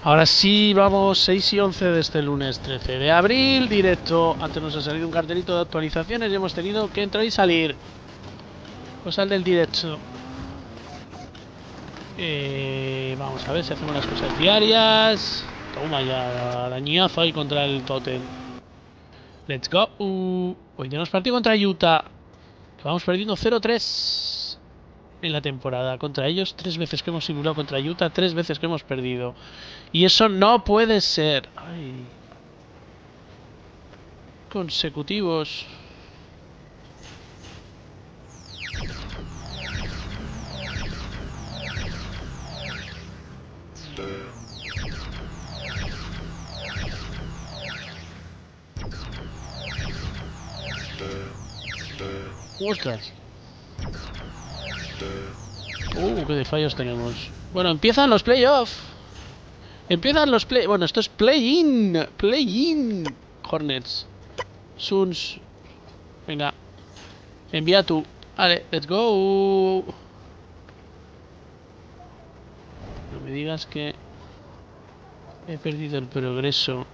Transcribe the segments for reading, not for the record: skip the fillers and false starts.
Ahora sí, vamos, 6 y 11 de este lunes 13 de abril, directo. Antes nos ha salido un cartelito de actualizaciones y hemos tenido que entrar y salir. Cosas del directo. Vamos a ver si hacemos las cosas diarias. Toma ya, arañazo ahí contra el Totem. Let's go. Hoy tenemos partido contra Utah. Vamos perdiendo 0-3 en la temporada. Contra ellos, 3 veces que hemos simulado contra Utah, 3 veces que hemos perdido. Y eso no puede ser. Ay. Consecutivos. ¡Ostras! ¡Qué de fallos tenemos! Bueno, empiezan los playoffs. Empiezan los play... Bueno, esto es play-in. Play-in. Hornets. Suns. Venga. Envía tú. Vale, let's go. No me digas que he perdido el progreso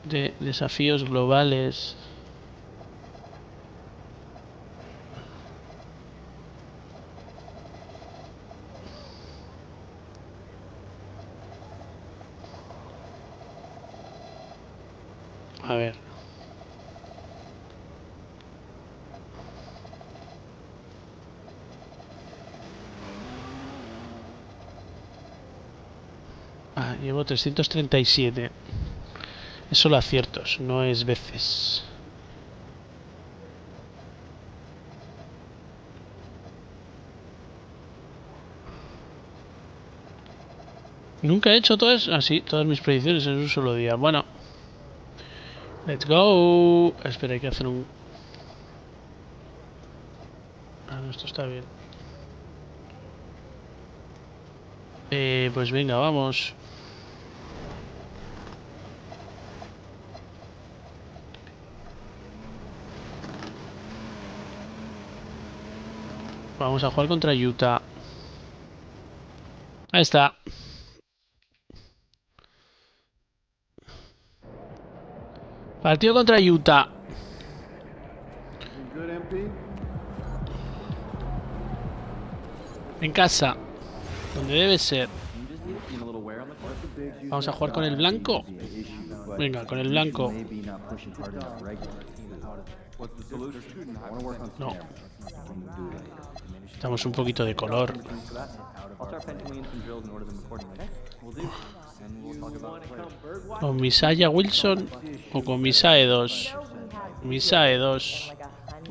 de desafíos globales. A ver. Llevo 337. Es solo aciertos, no es veces. Nunca he hecho todas, todas mis predicciones en un solo día. Bueno, let's go. Espera, hay que hacer un... no, esto está bien. Pues venga, vamos. Vamos a jugar contra Utah. Ahí está. Partido contra Utah. En casa. Donde debe ser. Vamos a jugar con el blanco. Venga, con el blanco. No. Damos un poquito de color. ¿Con Misaya Wilson o con Misae 2? Misae 2.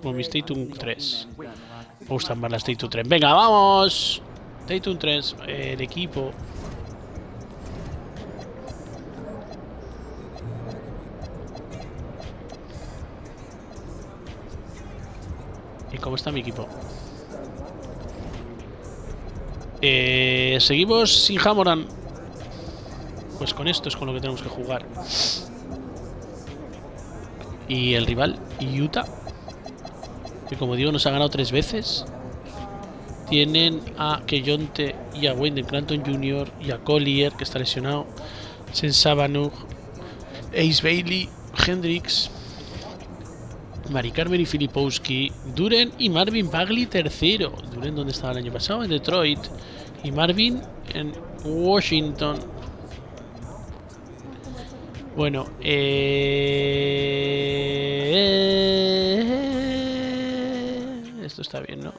O mis Tatum 3. Me gustan más las Tatum 3. Venga, vamos. Tatum 3. El equipo. ¿Y cómo está mi equipo? Seguimos sin Hamoran. Pues con esto es con lo que tenemos que jugar. Y el rival, Utah, que como digo nos ha ganado 3 veces. Tienen a Keyonte y a Wayne Clanton Jr. y a Collier, que está lesionado. Sensabanug, Ace Bailey, Hendricks, Mari Carmen y Filipowski, Duren y Marvin Bagley tercero. Duren, ¿dónde estaba el año pasado? En Detroit. Y Marvin en Washington. Bueno, esto está bien, ¿no?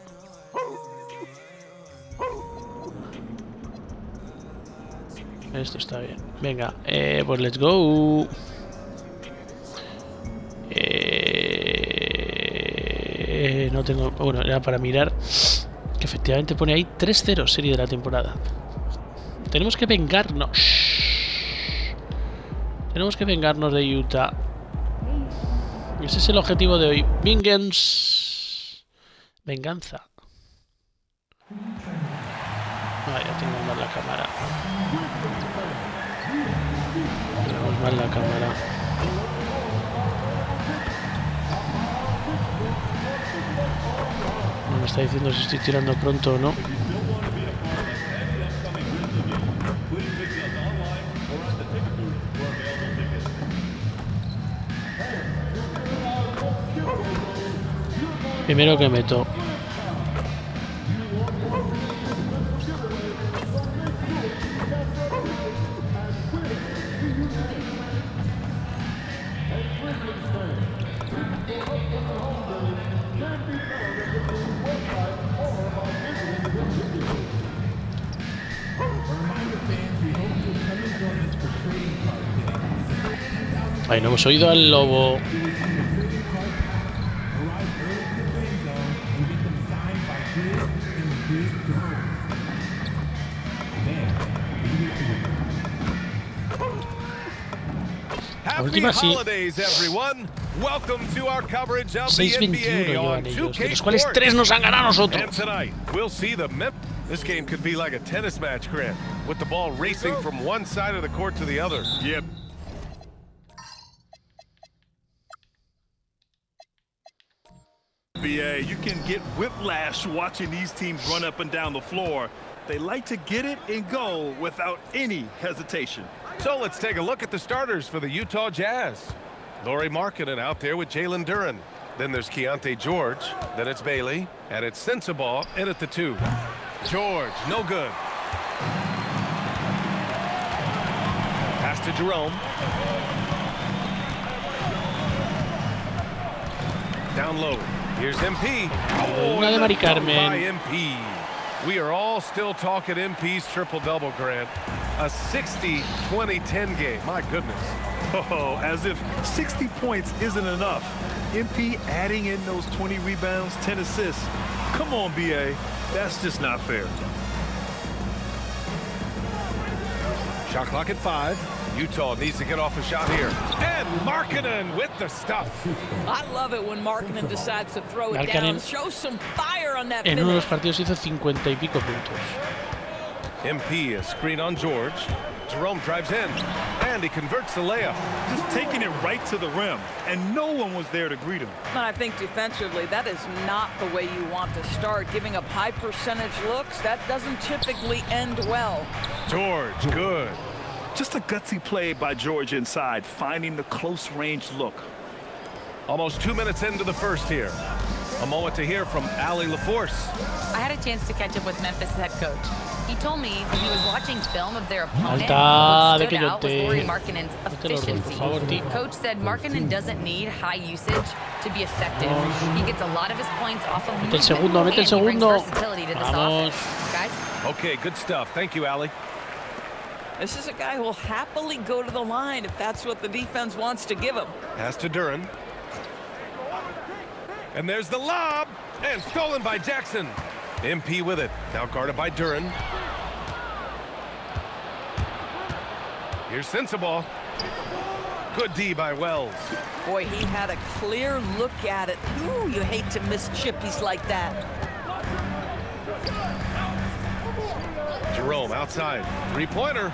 Esto está bien. Venga, pues let's go. No tengo... Bueno, era para mirar que efectivamente pone ahí 3-0 serie de la temporada. Tenemos que vengarnos. Tenemos que vengarnos de Utah. Ese es el objetivo de hoy. Venganza. Ya tengo mal la cámara. Tenemos mal la cámara. No me está diciendo si estoy tirando pronto o no. Primero que meto. Ay, no hemos oído al lobo. La última sí. 6-21 llevan ellos, de los cuales 3 nos han ganado a nosotros. This game could be like a tennis match, Grant, with the ball racing from one side of the court to the other. Yep. BA, you can get whiplash watching these teams run up and down the floor. They like to get it and go without any hesitation. So let's take a look at the starters for the Utah Jazz. Lauri Markkanen out there with Jalen Duren. Then there's Keontae George. Then it's Bailey. And it's Sensabaugh in at the 2. George, no good. Pass to Jerome. Down low. Here's MP. Una de Mari Carmen. By MP. We are all still talking MP's triple-double, Grant. A 60-20-10 game. My goodness. Oh, as if 60 points isn't enough. MP adding in those 20 rebounds, 10 assists. Come on, BA. That's just not fair. Shot clock at 5. Utah needs to get off a shot here. And Markkanen with the stuff. I love it when Markkanen decides to throw it down. Show some fire on that en uno de los partidos hizo 50 y pico puntos. MP, a screen on George. Jerome drives in, and he converts the layup. Just taking it right to the rim, and no one was there to greet him. I think defensively, that is not the way you want to start. Giving up high percentage looks, that doesn't typically end well. George, good. Just a gutsy play by George inside, finding the close range look. Almost 2 minutes into the first here. A moment to hear from Allie LaForce. I had a chance to catch up with Memphis head coach. He told me that he was watching film of their opponent. What stood out was Lauri Markkanen's efficiency. Coach said Markkanen doesn't need high usage to be effective. He gets a lot of his points off of movement, and he brings versatility to this offense. Guys? Okay, good stuff. Thank you, Allie. This is a guy who will happily go to the line if that's what the defense wants to give him. Pass to Duren. And there's the lob, and stolen by Jackson. MP with it, now guarded by Duren. Here's Sensabaugh. Good D by Wells. Boy, he had a clear look at it. Ooh, you hate to miss chippies like that. Jerome outside, three-pointer.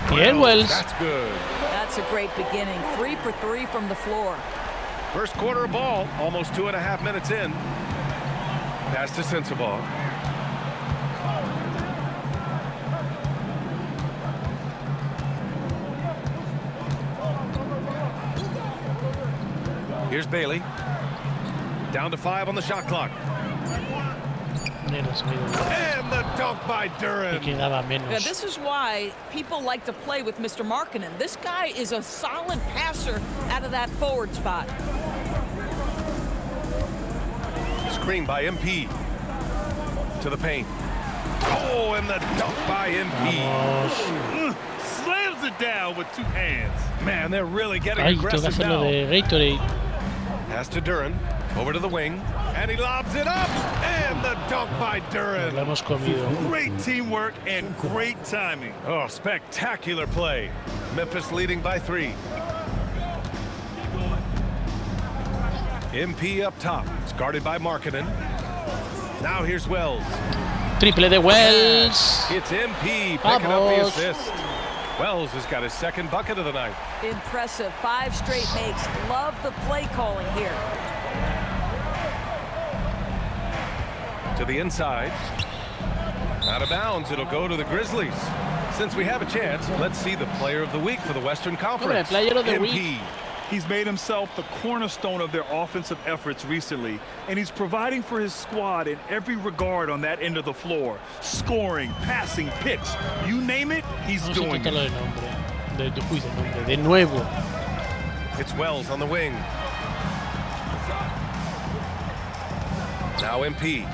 Bien, Wells. That's good. That's a great beginning. 3 for 3 from the floor. First quarter of ball, almost 2.5 minutes in. Pass to Sensabaugh. Here's Bailey. Down to 5 on the shot clock. And the dunk by Duren. Yeah, this is why people like to play with Mr. Markkanen. This guy is a solid passer out of that forward spot. Screen by MP. To the paint. Oh, and the dunk by MP. Slams it down with 2 hands. Man, they're really getting aggressive now. Pass to Duren. Over to the wing. And he lobs it up. And the dunk by Duren. Great teamwork and great timing. Oh, spectacular play. Memphis leading by 3. MP up top. It's guarded by Markkanen. Now here's Wells. Triple de Wells. It's MP picking up the assist. Wells has got his second bucket of the night. Impressive. 5 straight makes. Love the play calling here. To the inside. Out of bounds. It'll go to the Grizzlies. Since we have a chance, let's see the player of the week for the Western Conference. Player of the week. He's made himself the cornerstone of their offensive efforts recently, and he's providing for his squad in every regard on that end of the floor. Scoring, passing, picks, you name it, he's doing it. De nuevo. It's Wells on the wing. Now MP.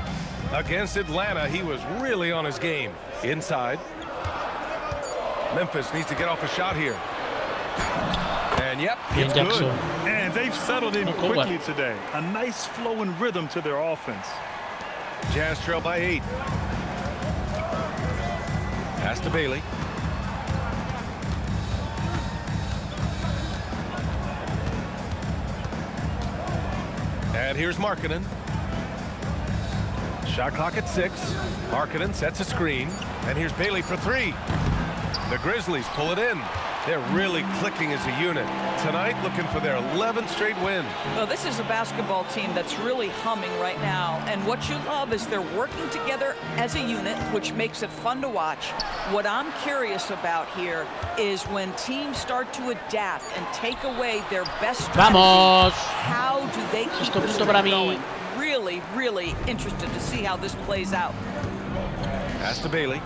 Against Atlanta, he was really on his game. Inside. Memphis needs to get off a shot here. And yep, it's good. And they've settled in quickly today. A nice flow and rhythm to their offense. Jazz trail by 8. Pass to Bailey. And here's Markkanen. Shot clock at 6. Markkanen sets a screen. And here's Bailey for 3. The Grizzlies pull it in. They're really clicking as a unit. Tonight, looking for their 11th straight win. Well, this is a basketball team that's really humming right now. And what you love is they're working together as a unit, which makes it fun to watch. What I'm curious about here is when teams start to adapt and take away their best strategy, how do they keep this going? Really, really interested to see how this plays out. Pass to Bailey.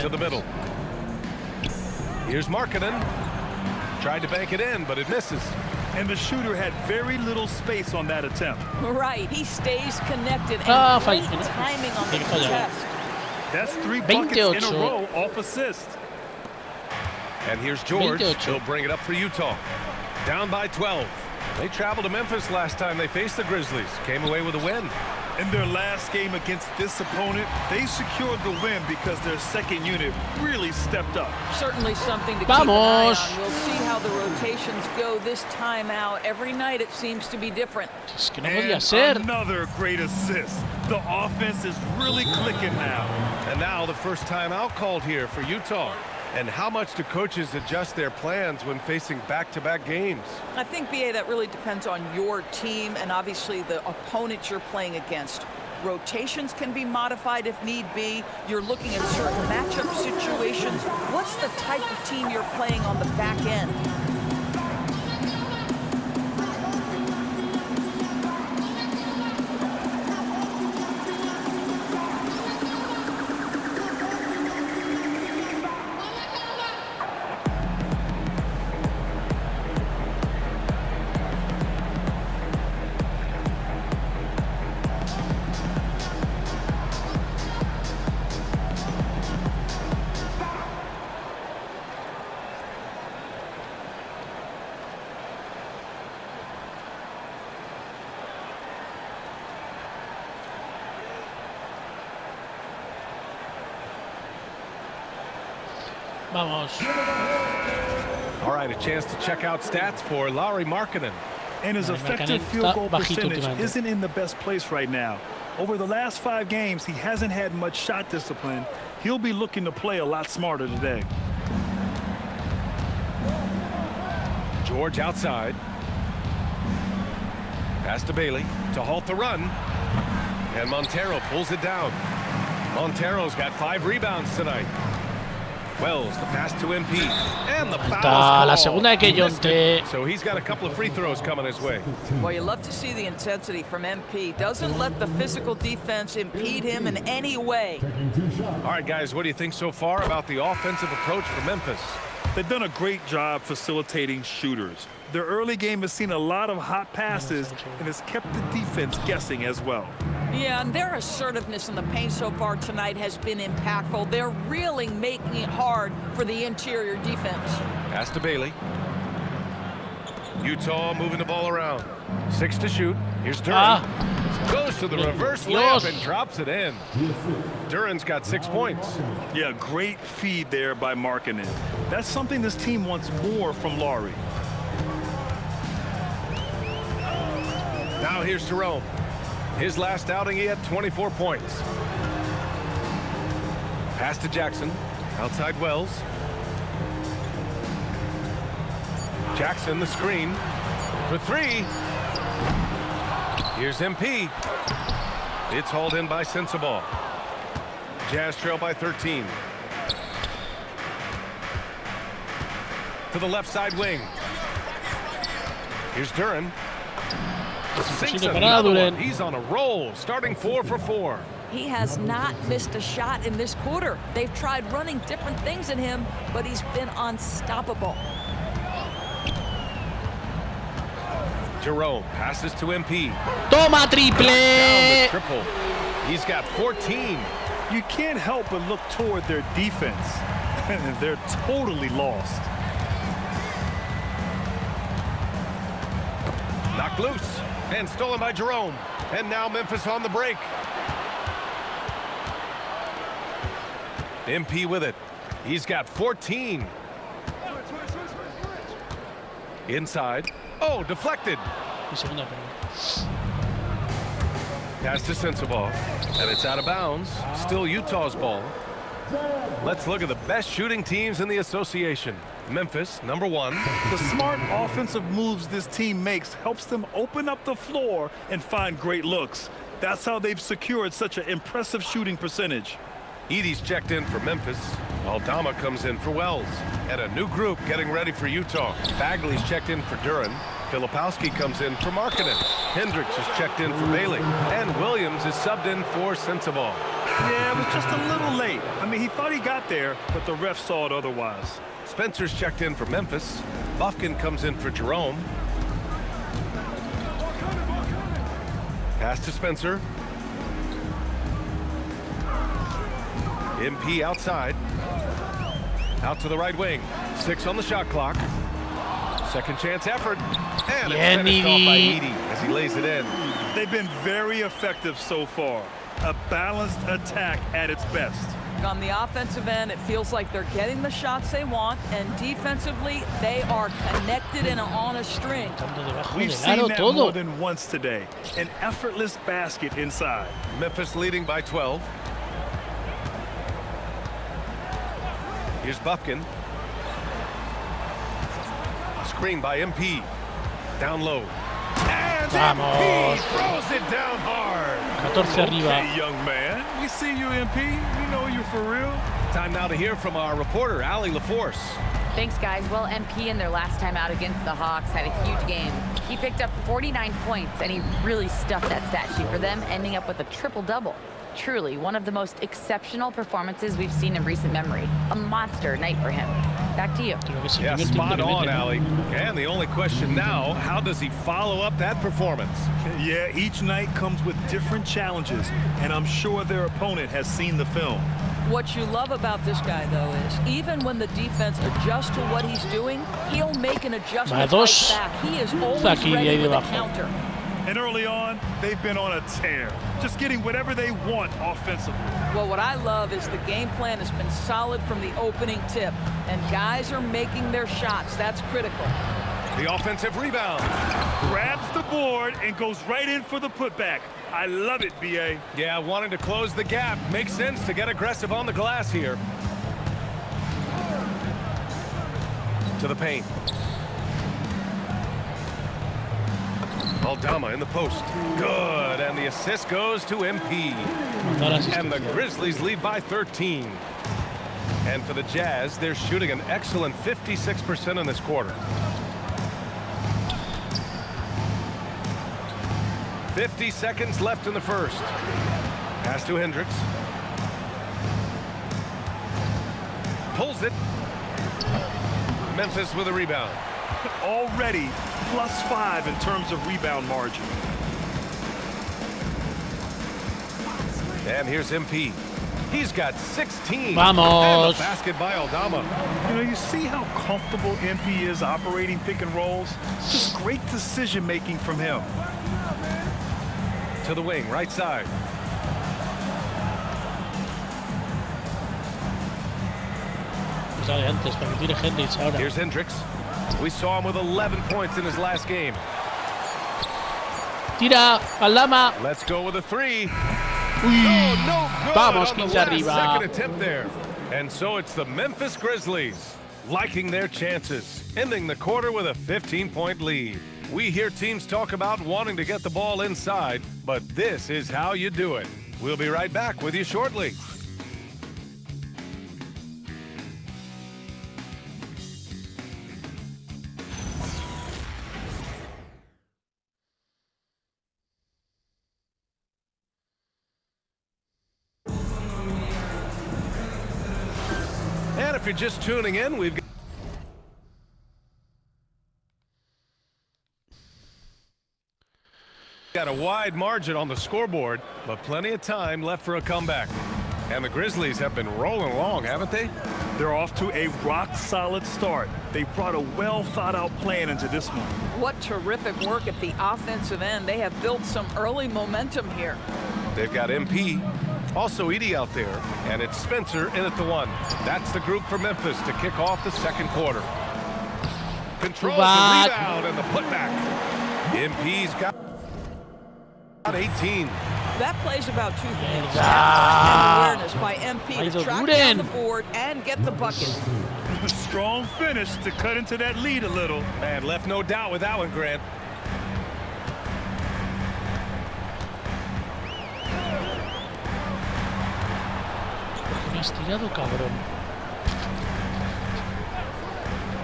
To the middle. Here's Markkanen. Tried to bank it in, but it misses. And the shooter had very little space on that attempt. Right, he stays connected and great timing on the contest. That's 3 buckets in a row off assist. And here's George. He'll bring it up for Utah. Down by 12. They traveled to Memphis last time they faced the Grizzlies. Came away with a win. In their last game against this opponent, they secured the win because their second unit really stepped up. Certainly something to keep an eye on. We'll see how the rotations go this time out. Every night it seems to be different. And another great assist. The offense is really clicking now. And now the first timeout called here for Utah. And how much do coaches adjust their plans when facing back-to-back games? I think, BA, that really depends on your team and obviously the opponent you're playing against. Rotations can be modified if need be. You're looking at certain matchup situations. What's the type of team you're playing on the back end? Vamos. All right, a chance to check out stats for Lauri Markkanen. And his effective field goal percentage isn't in the best place right now. Over the last 5 games, he hasn't had much shot discipline. He'll be looking to play a lot smarter today. George outside. Pass to Bailey to halt the run. And Montero pulls it down. Montero's got 5 rebounds tonight. Wells, the pass to MP. And the foul. La segunda de Keyonte. So he's got a couple of free throws coming his way. Well, you love to see the intensity from MP. Doesn't let the physical defense impede him in any way. All right, guys, what do you think so far about the offensive approach for Memphis? They've done a great job facilitating shooters. Their early game has seen a lot of hot passes and has kept the defense guessing as well. Yeah, and their assertiveness in the paint so far tonight has been impactful. They're really making it hard for the interior defense. Pass to Bailey. Utah moving the ball around. 6 to shoot. Here's Duran. Goes to the reverse layup and drops it in. Duran's got 6 points. Yeah, great feed there by Markkanen. That's something this team wants more from Lauri. Now here's Jerome. His last outing, he had 24 points. Pass to Jackson. Outside Wells. Jackson, the screen. For 3. Here's MP. It's hauled in by Sensabaugh. Jazz trail by 13. to the left side wing. Here's Duren. Sinks another one. He's on a roll, starting 4 for 4. He has not missed a shot in this quarter. They've tried running different things at him, but he's been unstoppable. Jerome passes to MP. Toma triple. Down the triple. He's got 14. You can't help but look toward their defense. They're totally lost. Knocked loose and stolen by Jerome. And now Memphis on the break. MP with it. He's got 14. Inside. Oh, deflected. Pass to Sensabaugh, and it's out of bounds. Still Utah's ball. Let's look at the best shooting teams in the association. Memphis, number 1. The smart offensive moves this team makes helps them open up the floor and find great looks. That's how they've secured such an impressive shooting percentage. Edie's checked in for Memphis. Aldama comes in for Wells. And a new group getting ready for Utah. Bagley's checked in for Duren. Filipowski comes in for Markkanen. Hendricks is checked in for Bailey. And Williams is subbed in for Sensabaugh. Yeah, it was just a little late. I mean, he thought he got there, but the ref saw it otherwise. Spencer's checked in for Memphis. Bufkin comes in for Jerome. Pass to Spencer. MP outside. Out to the right wing. 6 on the shot clock. Second chance effort. And it's finished off by Edie as he lays it in. They've been very effective so far. A balanced attack at its best. On the offensive end, it feels like they're getting the shots they want, and defensively, they are connected and on a string. We've seen that more than once today. An effortless basket inside. Memphis leading by 12. Here's Bufkin. Screen by MP. Down low. And MP throws it down hard. 14 arriba. Okay, young man. We see you, MP. We know you for real. Time now to hear from our reporter, Allie LaForce. Thanks, guys. Well, MP in their last time out against the Hawks had a huge game. He picked up 49 points, and he really stuffed that stat sheet for them, ending up with a triple-double. Truly, one of the most exceptional performances we've seen in recent memory. A monster night for him. Back to you. Yeah, spot on, Allie. And the only question now, how does he follow up that performance? Yeah, each night comes with different challenges, and I'm sure their opponent has seen the film. What you love about this guy, though, is even when the defense adjusts to what he's doing, he'll make an adjustment right back. He is always ready with a counter. And early on, they've been on a tear, just getting whatever they want offensively. Well, what I love is the game plan has been solid from the opening tip, and guys are making their shots. That's critical. The offensive rebound. Grabs the board and goes right in for the putback. I love it, B.A. Yeah, wanting to close the gap. Makes sense to get aggressive on the glass here. To the paint. Aldama in the post. Good. And the assist goes to MP. And the Grizzlies lead by 13. And for the Jazz, they're shooting an excellent 56% in this quarter. 50 seconds left in the first. Pass to Hendricks. Pulls it. Memphis with a rebound. Already +5 in terms of rebound margin. And here's MP. He's got 16. Vamos. And the basket by Aldama. You know, you see how comfortable MP is operating pick and rolls? Just great decision making from him. To the wing, right side. Here's Hendricks. We saw him with 11 points in his last game. Tira, Aldama. Let's go with a 3. No good. Vamos, on the 15 last arriba. second attempt there. And so it's the Memphis Grizzlies liking their chances, ending the quarter with a 15-point lead. We hear teams talk about wanting to get the ball inside, but this is how you do it. We'll be right back with you shortly. if you're just tuning in, we've got a wide margin on the scoreboard, but plenty of time left for a comeback. And the Grizzlies have been rolling along, haven't they? They're off to a rock-solid start. They brought a well-thought-out plan into this one. What terrific work at the offensive end. They have built some early momentum here. They've got MP, also Edie out there, and it's Spencer in at the 1. That's the group for Memphis to kick off the second quarter. Controls the rebound and the putback. MP's got 18. That plays about 2 things. And awareness by MP to track down the board and get the bucket. A strong finish to cut into that lead a little. Man, left no doubt with that one, Grant.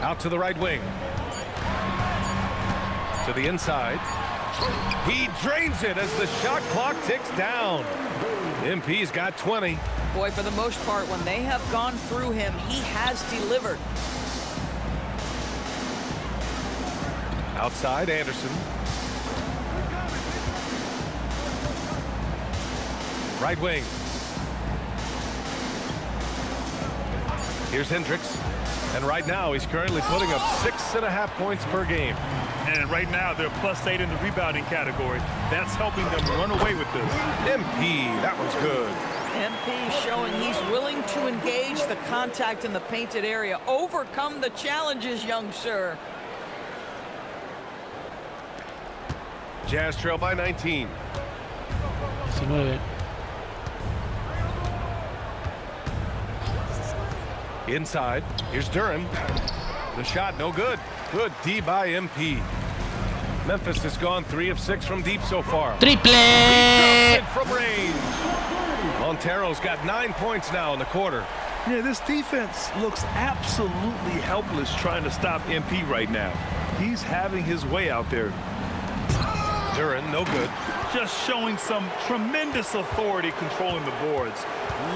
Out to the right wing. To the inside. He drains it as the shot clock ticks down. MP's got 20. Boy, for the most part, when they have gone through him, he has delivered. Outside, Anderson. Right wing. Here's Hendricks. And right now, he's currently putting up 6.5 points per game. And right now, they're +8 in the rebounding category. That's helping them run away with this. MP, that was good. MP showing he's willing to engage the contact in the painted area. Overcome the challenges, young sir. Jazz trail by 19. 19. Inside, here's Duran. The shot, no good. Good D by MP. Memphis has gone 3 of 6 from deep so far. Triple! He drops it from range. Montero's got 9 points now in the quarter. Yeah, this defense looks absolutely helpless trying to stop MP right now. He's having his way out there. Duran, no good. Just showing some tremendous authority controlling the boards.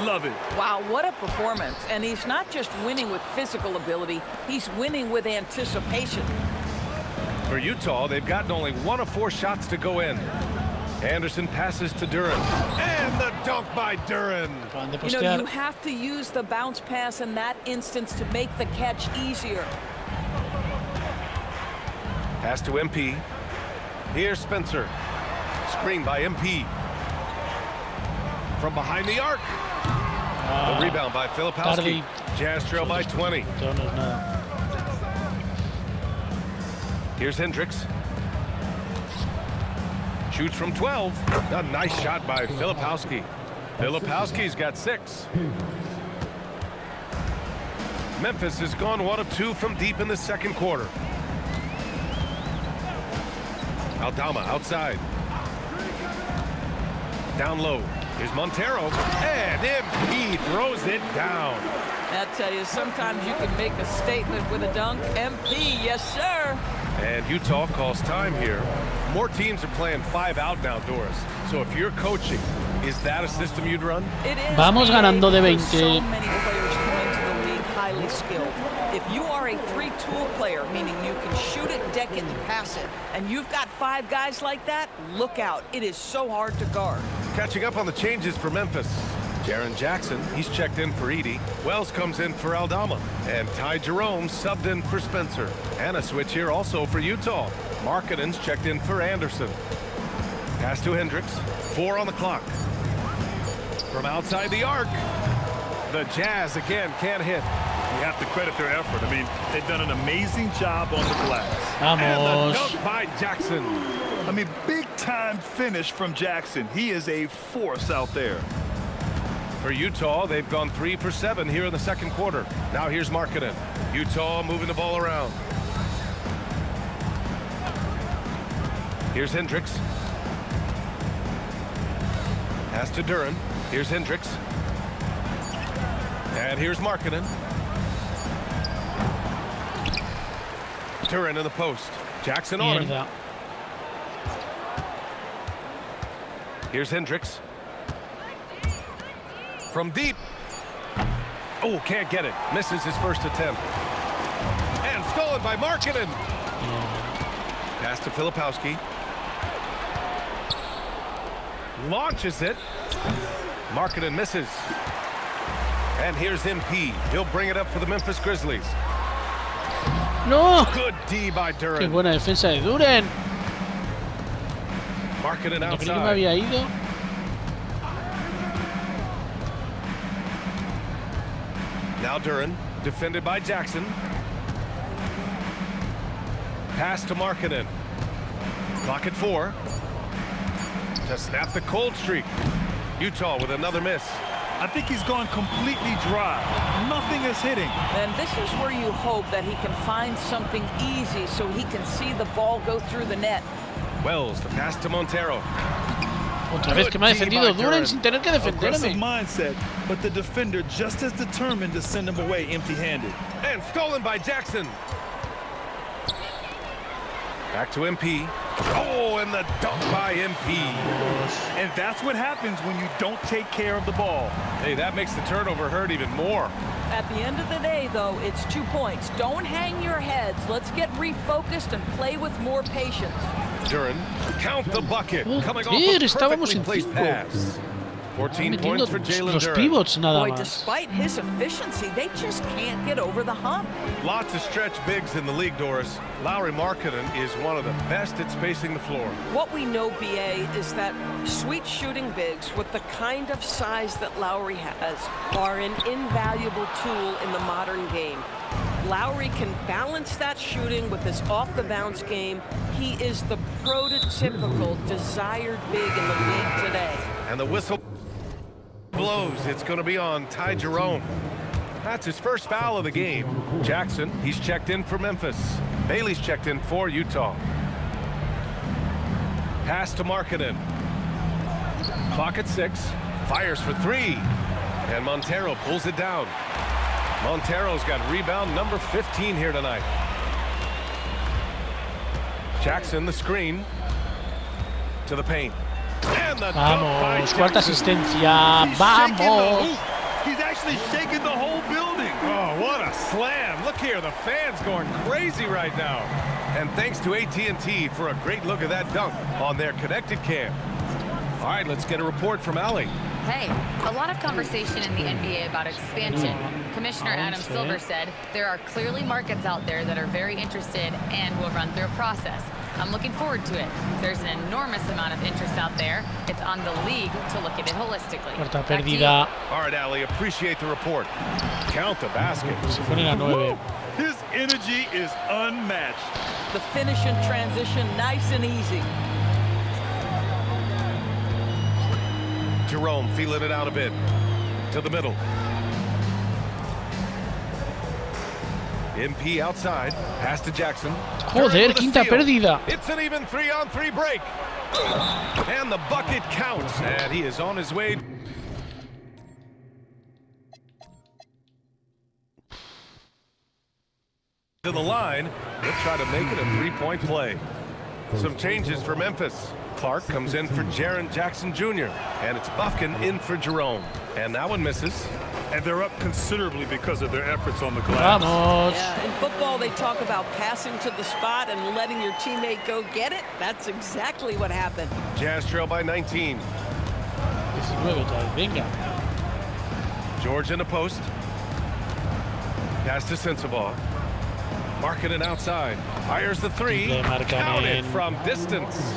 Love it. Wow, what a performance. And he's not just winning with physical ability, he's winning with anticipation. For Utah, they've gotten only 1 of 4 shots to go in. Anderson passes to Duran. And the dunk by Duran. You know, you have to use the bounce pass in that instance to make the catch easier. Pass to MP. Here's Spencer. Screen by MP. From behind the arc. The rebound by Filipowski. Jazz trail by 20. Here's Hendricks. Shoots from 12. A nice shot by Filipowski. Filipowski's got 6. Memphis has gone 1 of 2 from deep in the second quarter. Aldama outside. Down low. Here's Montero. And MP throws it down. I tell you, sometimes you can make a statement with a dunk. MP, yes, sir. And Utah calls time here. More teams are playing 5 out now, Doris. So if you're coaching, is that a system you'd run? It is. Vamos ganando de 20. So many players come into the league highly skilled. If you are a 3-tool player, meaning you can shoot it, deck it, and pass it, and you've got 5 guys like that, look out. It is so hard to guard. Catching up on the changes for Memphis. Jaren Jackson, he's checked in for Edie. Wells comes in for Aldama. And Ty Jerome subbed in for Spencer. And a switch here also for Utah. Markkanen's checked in for Anderson. Pass to Hendricks. 4 on the clock. From outside the arc. The Jazz again can't hit. You have to credit their effort. I mean, they've done an amazing job on the glass. And the dunk by Jackson. I mean, big-time finish from Jackson. He is a force out there. For Utah, they've gone 3 for 7 here in the second quarter. Now here's Markkanen. Utah moving the ball around. Here's Hendricks. Pass to Duran. Here's Hendricks. And here's Markkanen. Duran in the post. Jackson on him. Here's Hendricks. From deep. Oh, can't get it. Misses his first attempt. And stolen by Markkanen. Pass to Filipowski. Launches it. Markkanen misses. And here's MP. He'll bring it up for the Memphis Grizzlies. ¡No! Good D by Duren. ¡Qué buena defensa de Duren! Markkanen Yo creí que me outside. había ido. Now Duren, defended by Jackson. Pass to Markkanen. Clock at 4. To snap the cold streak. Utah with another miss. I think he's gone completely dry. Nothing is hitting. And this is where you hope that he can find something easy so he can see the ball go through the net. Wells, the pass to Montero. Otra vez que me ha defendido Duren sin tener que Aggressive defenderme. mindset, but the defender just as determined to send him away empty-handed. And stolen by Jackson. Back to MP. Oh, and the dunk by MP. And that's what happens when you don't take care of the ball. Hey, that makes the turnover hurt even more. At the end of the day, though, it's 2 points. Don't hang your heads. Let's get refocused and play with more patience. Duren, count the bucket. Coming off Joder, a estábamos perfectly en placed 5. pass. 14 Metiendo points for Jalen los Duren. pivots nada Boy, más. despite his efficiency, they just can't get over the hump. Lots of stretch bigs in the league, Doris. Lauri Markkanen is one of the best at spacing the floor. What we know, BA, is that sweet shooting bigs with the kind of size that Lowry has are an invaluable tool in the modern game. Lowry can balance that shooting with his off-the-bounce game. He is the prototypical desired big in the league today. And the whistle blows. It's going to be on Ty Jerome. That's his first foul of the game. Jackson, he's checked in for Memphis. Bailey's checked in for Utah. Pass to Markkanen. Clock at 6. Fires for 3. And Montero pulls it down. Montero's got rebound number 15 here tonight. Jackson, the screen. To the paint. And the dunk by Vamos, cuarta Jackson. asistencia. He's shaking the Vamos. hoop. He's actually shaking the whole building. Oh, what a slam. Look here, the fans going crazy right now. And thanks to AT&T for a great look at that dunk on their connected cam. All right, let's get a report from Allie. Hey, a lot of conversation in the NBA about expansion. Commissioner Adam Silver said there are clearly markets out there that are very interested and will run through a process. I'm looking forward to it. There's an enormous amount of interest out there. It's on the league to look at it holistically. Cuarta Back to you. perdida. All right, Allie, appreciate the report. Count the basket. Se ponen a 9. His energy is unmatched. The finish in transition, nice and easy. Jerome feeling it out a bit. To the middle. MP outside. Pass to Jackson. Joder, Duren with a quinta steal. perdida. It's an even 3-on-3 break. And the bucket counts. And he is on his way. To the line. He'll try to make it a three-point play. Some changes for Memphis. Clark comes in for Jaren Jackson Jr. And it's Bufkin in for Jerome. And that one misses. And they're up considerably because of their efforts on the glass. Vamos. Yeah, in football, they talk about passing to the spot and letting your teammate go get it. That's exactly what happened. Jazz trail by 19. 19 otra vez. Venga. George in the post. Pass to Sensabaugh. Markkanen outside. Fires the three. Triple Markkanen. Counted from distance.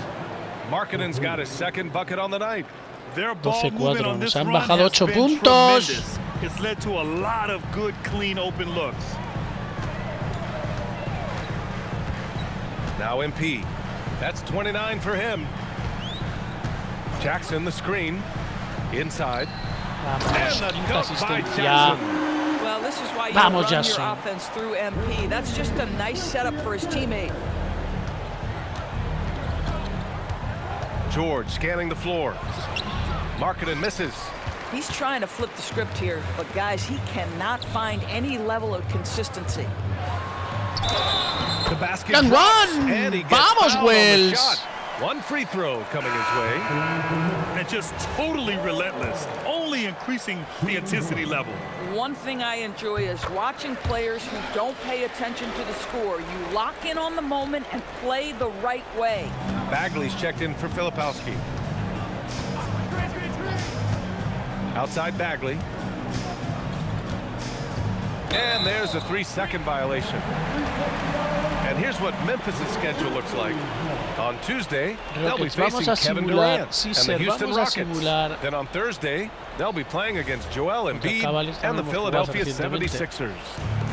Markkanen's got his second bucket on the night. Their ball 12-4, movement on this nos han run bajado has 8 been puntos. tremendous. It's led to a lot of good, clean, open looks. Now MP. That's 29 for him. Jackson the screen. Inside. And Vamos. the Quinta dunk by asistencia. Jackson. Well, this is why you Vamos, run Jackson. your offense through MP. That's just a nice setup for his teammate. George scanning the floor. Markkanen misses. He's trying to flip the script here, but guys, he cannot find any level of consistency. The basket And drops, one. and he gets Vamos, fouled on the Wells. shot. One free throw coming his way. And just totally relentless, only increasing the intensity level. One thing I enjoy is watching players who don't pay attention to the score. You lock in on the moment and play the right way. Bagley's checked in for Filipowski. Outside Bagley. And there's a 3-second violation. And here's what Memphis' schedule looks like. On Tuesday, they'll be facing Kevin Durant and the Houston Rockets. Then on Thursday, they'll be playing against Joel Embiid and the Philadelphia 76ers.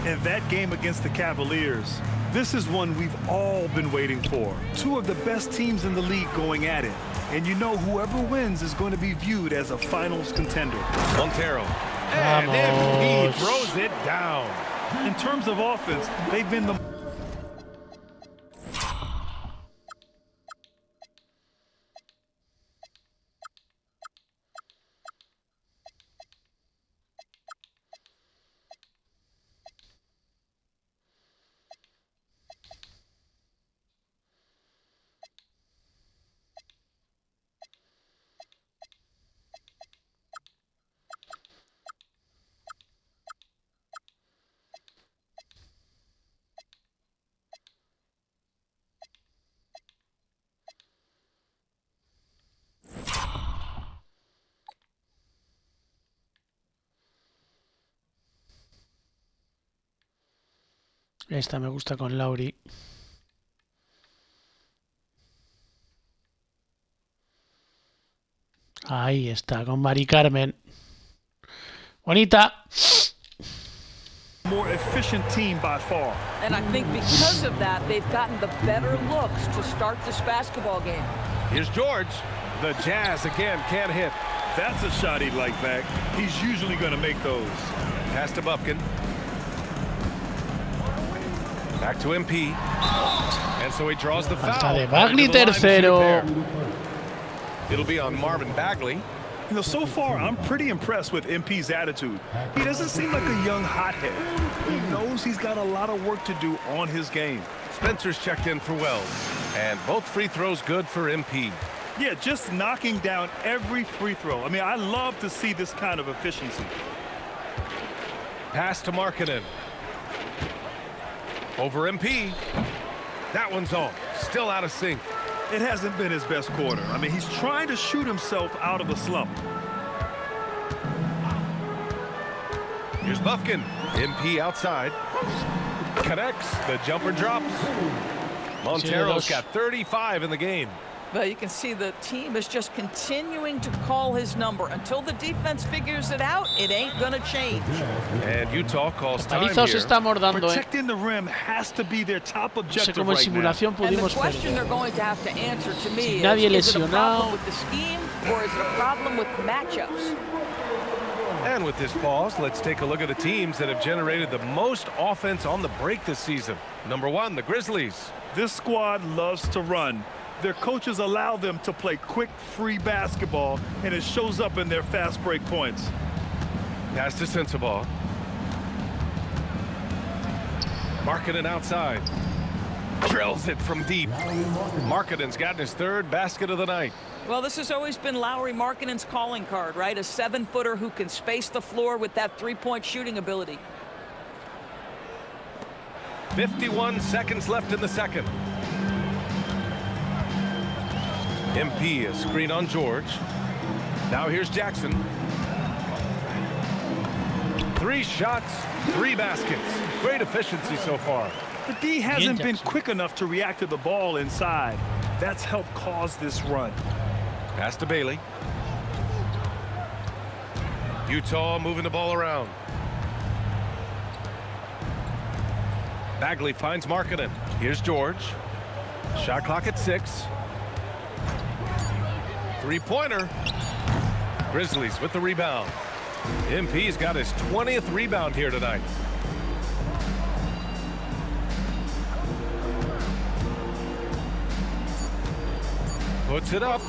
And that game against the Cavaliers, this is one we've all been waiting for. Two of the best teams in the league going at it. And you know whoever wins is going to be viewed as a finals contender. Montero. And Embiid throws it down. In terms of offense, they've been the... Esta me gusta con Lauri. Ahí está, con Mari Carmen. Bonita. More efficient team by far. And I think because of that, they've gotten the better looks to start this basketball game. Here's George. The Jazz again can't hit. That's a shot he'd like back. He's usually going to make those. Pass to Bufkin. Back to MP. And so he draws the foul. Falta de Bagley, tercero. It'll be on Marvin Bagley. You know, so far, I'm pretty impressed with MP's attitude. He doesn't seem like a young hothead. He knows he's got a lot of work to do on his game. Spencer's checked in for Wells. And both free throws good for MP. Yeah, just knocking down every free throw. I mean, I love to see this kind of efficiency. Pass to Markkanen. Over MP. That one's off. Still out of sync. It hasn't been his best quarter. I mean, he's trying to shoot himself out of the slump. Here's Bufkin. MP outside. Connects. The jumper drops. Montero's got 35 in the game. But you can see the team is just continuing to call his number. Until the defense figures it out, it ain't going to change. And Utah calls time here. Se está mordando, Protecting the rim has to be their top objective no sé cómo en right simulación now. And the pudimos question perder. they're going to have to answer to me Nadie is it a problem lesionado. with the scheme or is it a problem with matchups? And with this pause, let's take a look at the teams that have generated the most offense on the break this season. Number 1, the Grizzlies. This squad loves to run. Their coaches allow them to play quick, free basketball, and it shows up in their fast break points. Pass to Sensabaugh. Markkanen outside. Drills it from deep. Markkanen's gotten his third basket of the night. Well, this has always been Lauri Markkanen's calling card, right? A 7-footer who can space the floor with that three-point shooting ability. 51 seconds left in the second. MP, a screen on George. Now here's Jackson. 3 shots, 3 baskets. Great efficiency so far. The D hasn't been quick enough to react to the ball inside. That's helped cause this run. Pass to Bailey. Utah moving the ball around. Bagley finds Markkanen. Here's George. Shot clock at 6. Three-pointer. Grizzlies with the rebound. MP's got his 20th rebound here tonight. Puts it up.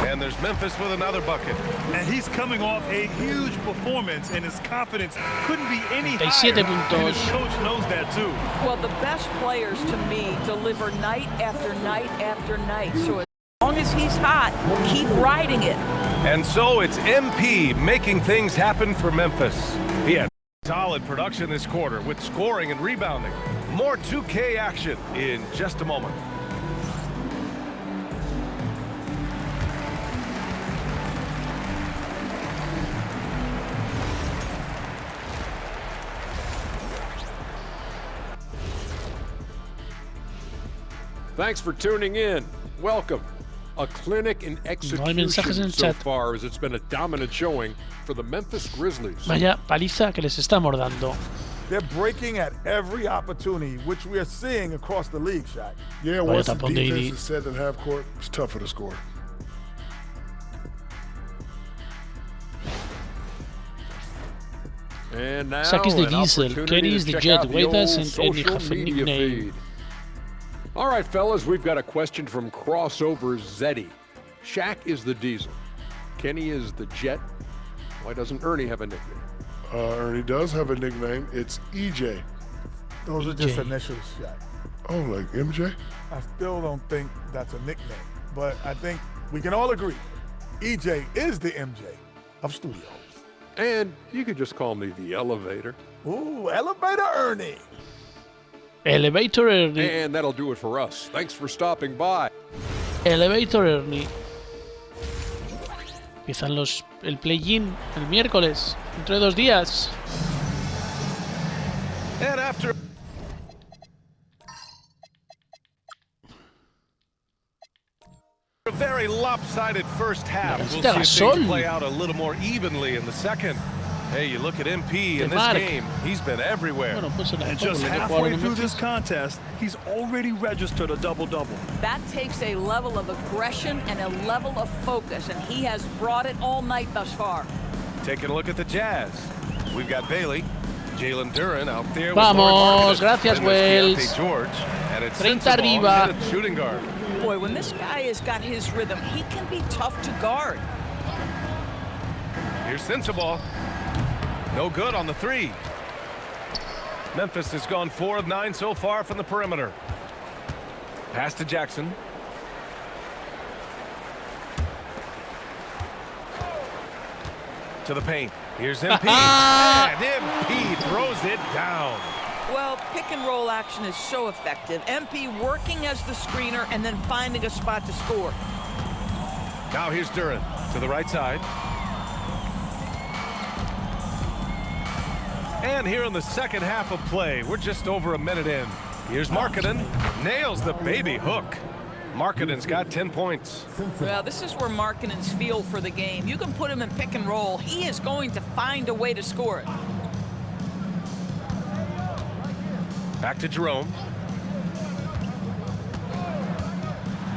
And there's Memphis with another bucket. And he's coming off a huge performance, and his confidence couldn't be any higher. 37 puntos. And his coach knows that too. Well, the best players to me deliver night after night after night. So As long as he's hot, keep riding it. And so it's MP making things happen for Memphis. He had solid production this quarter with scoring and rebounding. More 2K action in just a moment. Thanks for tuning in. Welcome. A clinic in execution so far as it's been a dominant showing for the Memphis Grizzlies. Vaya paliza que les estamos dando. They're breaking at every opportunity, which we are seeing across the league, Shaq. Yeah, once the defense is set at half court, it's tougher to score. And now Shaq is the an Diesel, Kenny is the Jet, with us, and Eddie have a nickname. All right, fellas, we've got a question from Crossover Zeddy. Shaq is the Diesel. Kenny is the Jet. Why doesn't Ernie have a nickname? Ernie does have a nickname. It's EJ. Those are just initials, Shaq. Oh, like MJ? I still don't think that's a nickname, but I think we can all agree EJ is the MJ of studios. And you could just call me the Elevator. Ooh, Elevator Ernie. Elevator Ernie. And that'll do it for us. Thanks for stopping by. Elevator Ernie. Empiezan el play-in el miércoles, dentro de 2 días. And after a very lopsided first half, we'll see things play out a little more evenly in the second. Hey, you look at MP in this game, he's been everywhere. And just halfway through this contest, he's already registered a double-double. That takes a level of aggression and a level of focus, and he has brought it all night thus far. Taking a look at the Jazz. We've got Bailey, Jalen Duren out there. Vamos, gracias, Wells. George, and it's 30 arriba. Shooting guard. Boy, when this guy has got his rhythm, he can be tough to guard. Here's Sensabaugh. No good on the 3. Memphis has gone 4 of 9 so far from the perimeter. Pass to Jackson. To the paint. Here's MP. And MP throws it down. Well, pick and roll action is so effective. MP working as the screener and then finding a spot to score. Now here's Duren to the right side. And here in the second half of play, we're just over a minute in. Here's Markkanen, nails the baby hook. Markkanen's got 10 points. Well, this is where Markkanen's feel for the game. You can put him in pick and roll. He is going to find a way to score it. Back to Jerome.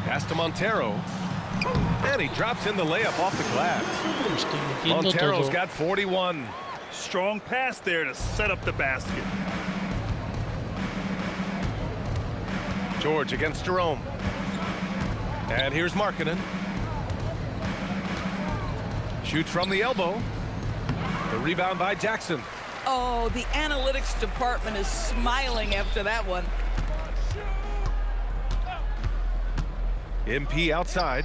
Pass to Montero. And he drops in the layup off the glass. Montero's got 41. Strong pass there to set up the basket. George against Jerome. And here's Markkanen. Shoots from the elbow. The rebound by Jackson. Oh, the analytics department is smiling after that one. MP outside.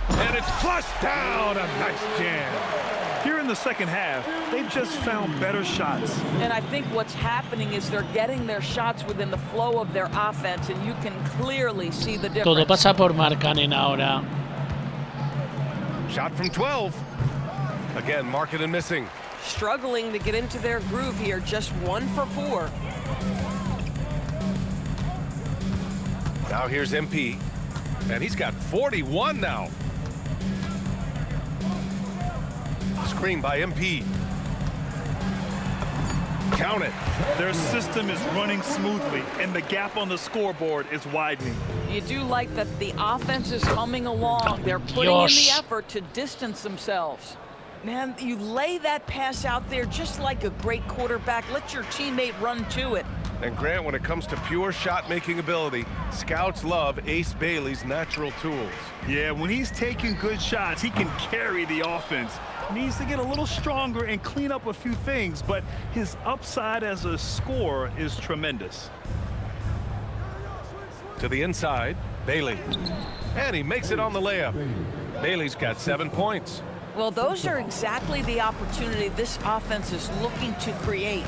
And it's flushed down. A nice jam. Here in the second half, they've just found better shots. And I think what's happening is they're getting their shots within the flow of their offense, and you can clearly see the difference. Todo pasa por Markkanen ahora. Shot from 12. Again, Markkanen missing. Struggling to get into their groove here, just 1 for 4. Now here's MP, and he's got 41 now. Screen by MP. Count it. Their system is running smoothly, and the gap on the scoreboard is widening. You do like that the offense is humming along. They're putting in the effort to distance themselves. Man, you lay that pass out there just like a great quarterback. Let your teammate run to it. And Grant, when it comes to pure shot-making ability, scouts love Ace Bailey's natural tools. Yeah, when he's taking good shots, he can carry the offense. Needs to get a little stronger and clean up a few things, but his upside as a scorer is tremendous. To the inside. Bailey. And he makes it on the layup. Bailey's got 7 points. Well, those are exactly the opportunity this offense is looking to create.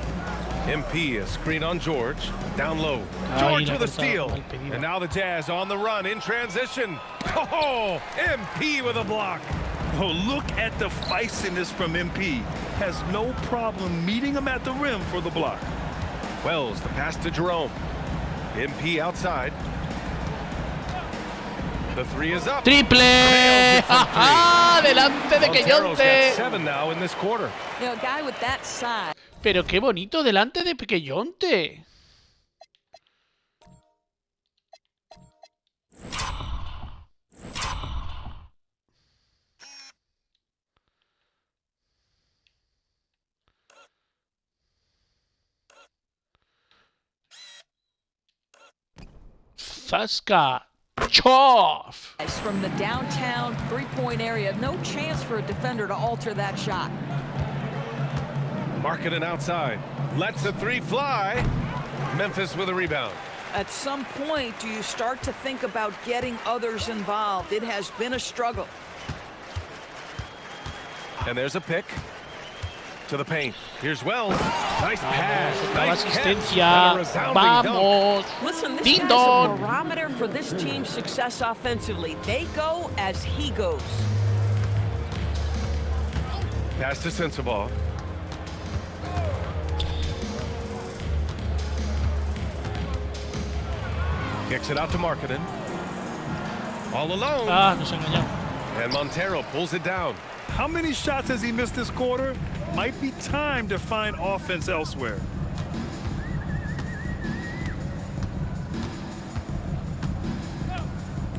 MP a screen on George. Down low. George with a steal. And now the Jazz on the run in transition. Oh, MP with a block. Oh, look at the feistiness from MP. Has no problem meeting him at the rim for the block. Wells, the pass to Jerome. MP outside. The three is up. ¡Triple! ¡Ja, delante de Queyonte! 7 now in this quarter. You know, a guy with that size. Pero qué bonito delante de Queyonte. Zasca. Choff. From the downtown three-point area, no chance for a defender to alter that shot. Markkanen outside. Lets the three fly. Memphis with a rebound. At some point, do you start to think about getting others involved? It has been a struggle. And there's a pick. To the paint. Here's Wells. Nice pass. Nice asistencia. Vamos. Listen, this guy's a barometer for this team's success offensively. They go as he goes. Pass to Sensabaugh. Kicks it out to Markkanen. All alone. Nos engañó. And Montero pulls it down. How many shots has he missed this quarter? Might be time to find offense elsewhere.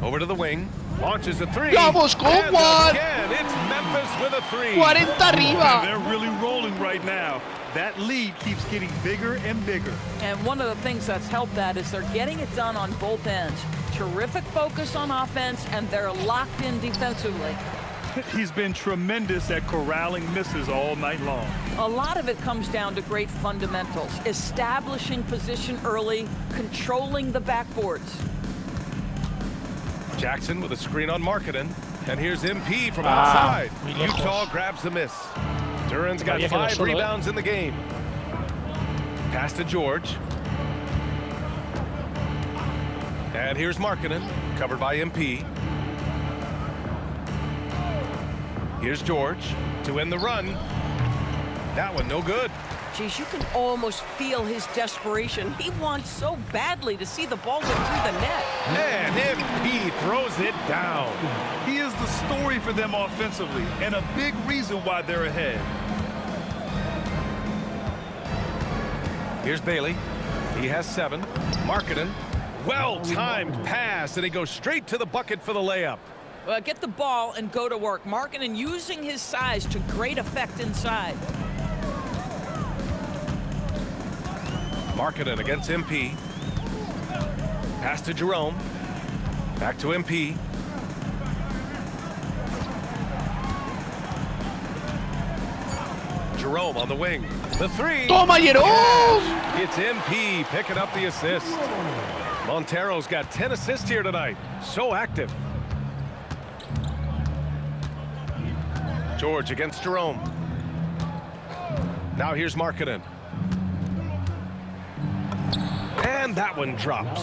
Over to the wing. Launches a three. ¡Vamos con Juan! Again, it's Memphis with a three. 40 arriba. They're really rolling right now. That lead keeps getting bigger and bigger. And one of the things that's helped that is they're getting it done on both ends. Terrific focus on offense, and they're locked in defensively. He's been tremendous at corralling misses all night long. A lot of it comes down to great fundamentals. Establishing position early, controlling the backboards. Jackson with a screen on Markkanen. And here's MP from outside. Utah grabs the miss. Duran's got 5 rebounds in the game. Pass to George. And here's Markkanen, covered by MP. Here's George to end the run. That one no good. Geez, you can almost feel his desperation. He wants so badly to see the ball go through the net. And MP throws it down. He is the story for them offensively and a big reason why they're ahead. Here's Bailey. He has 7. Markkanen. Well-timed pass, and he goes straight to the bucket for the layup. Well, get the ball and go to work. Markkanen using his size to great effect inside. Markkanen against MP. Pass to Jerome. Back to MP. Jerome on the wing. The three. Toma, Jerome! It's MP picking up the assist. Montero's got 10 assists here tonight. So active. George against Jerome. Now here's Markkanen. And that one drops.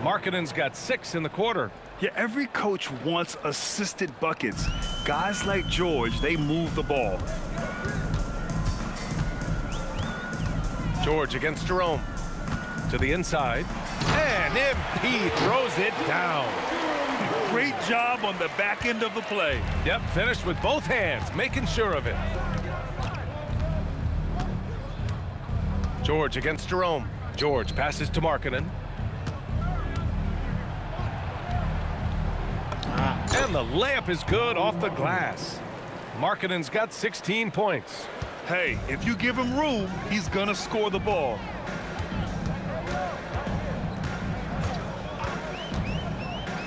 Markkanen's got 6 in the quarter. Yeah, every coach wants assisted buckets. Guys like George, they move the ball. George against Jerome. To the inside. And MP throws it down. Great job on the back end of the play. Yep, finished with both hands, making sure of it. George against Jerome. George passes to Markkanen. And the layup is good off the glass. Markkanen's got 16 points. Hey, if you give him room, he's gonna score the ball.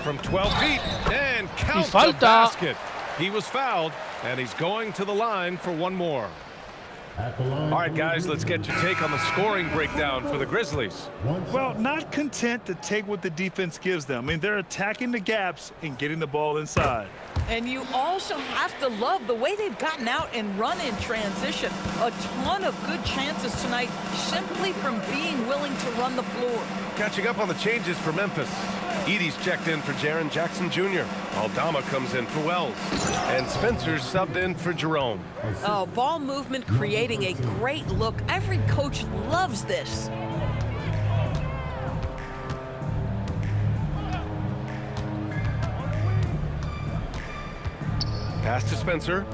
From 12 feet, and count the basket. He was fouled, and he's going to the line for one more. All right, guys, let's get your take on the scoring breakdown for the Grizzlies. Well, not content to take what the defense gives them. I mean, they're attacking the gaps and getting the ball inside. And you also have to love the way they've gotten out and run in transition. A ton of good chances tonight simply from being willing to run the floor. Catching up on the changes for Memphis. Edie's checked in for Jaren Jackson Jr. Aldama comes in for Wells. And Spencer's subbed in for Jerome. Oh, ball movement creating a great look. Every coach loves this. Pass to Spencer.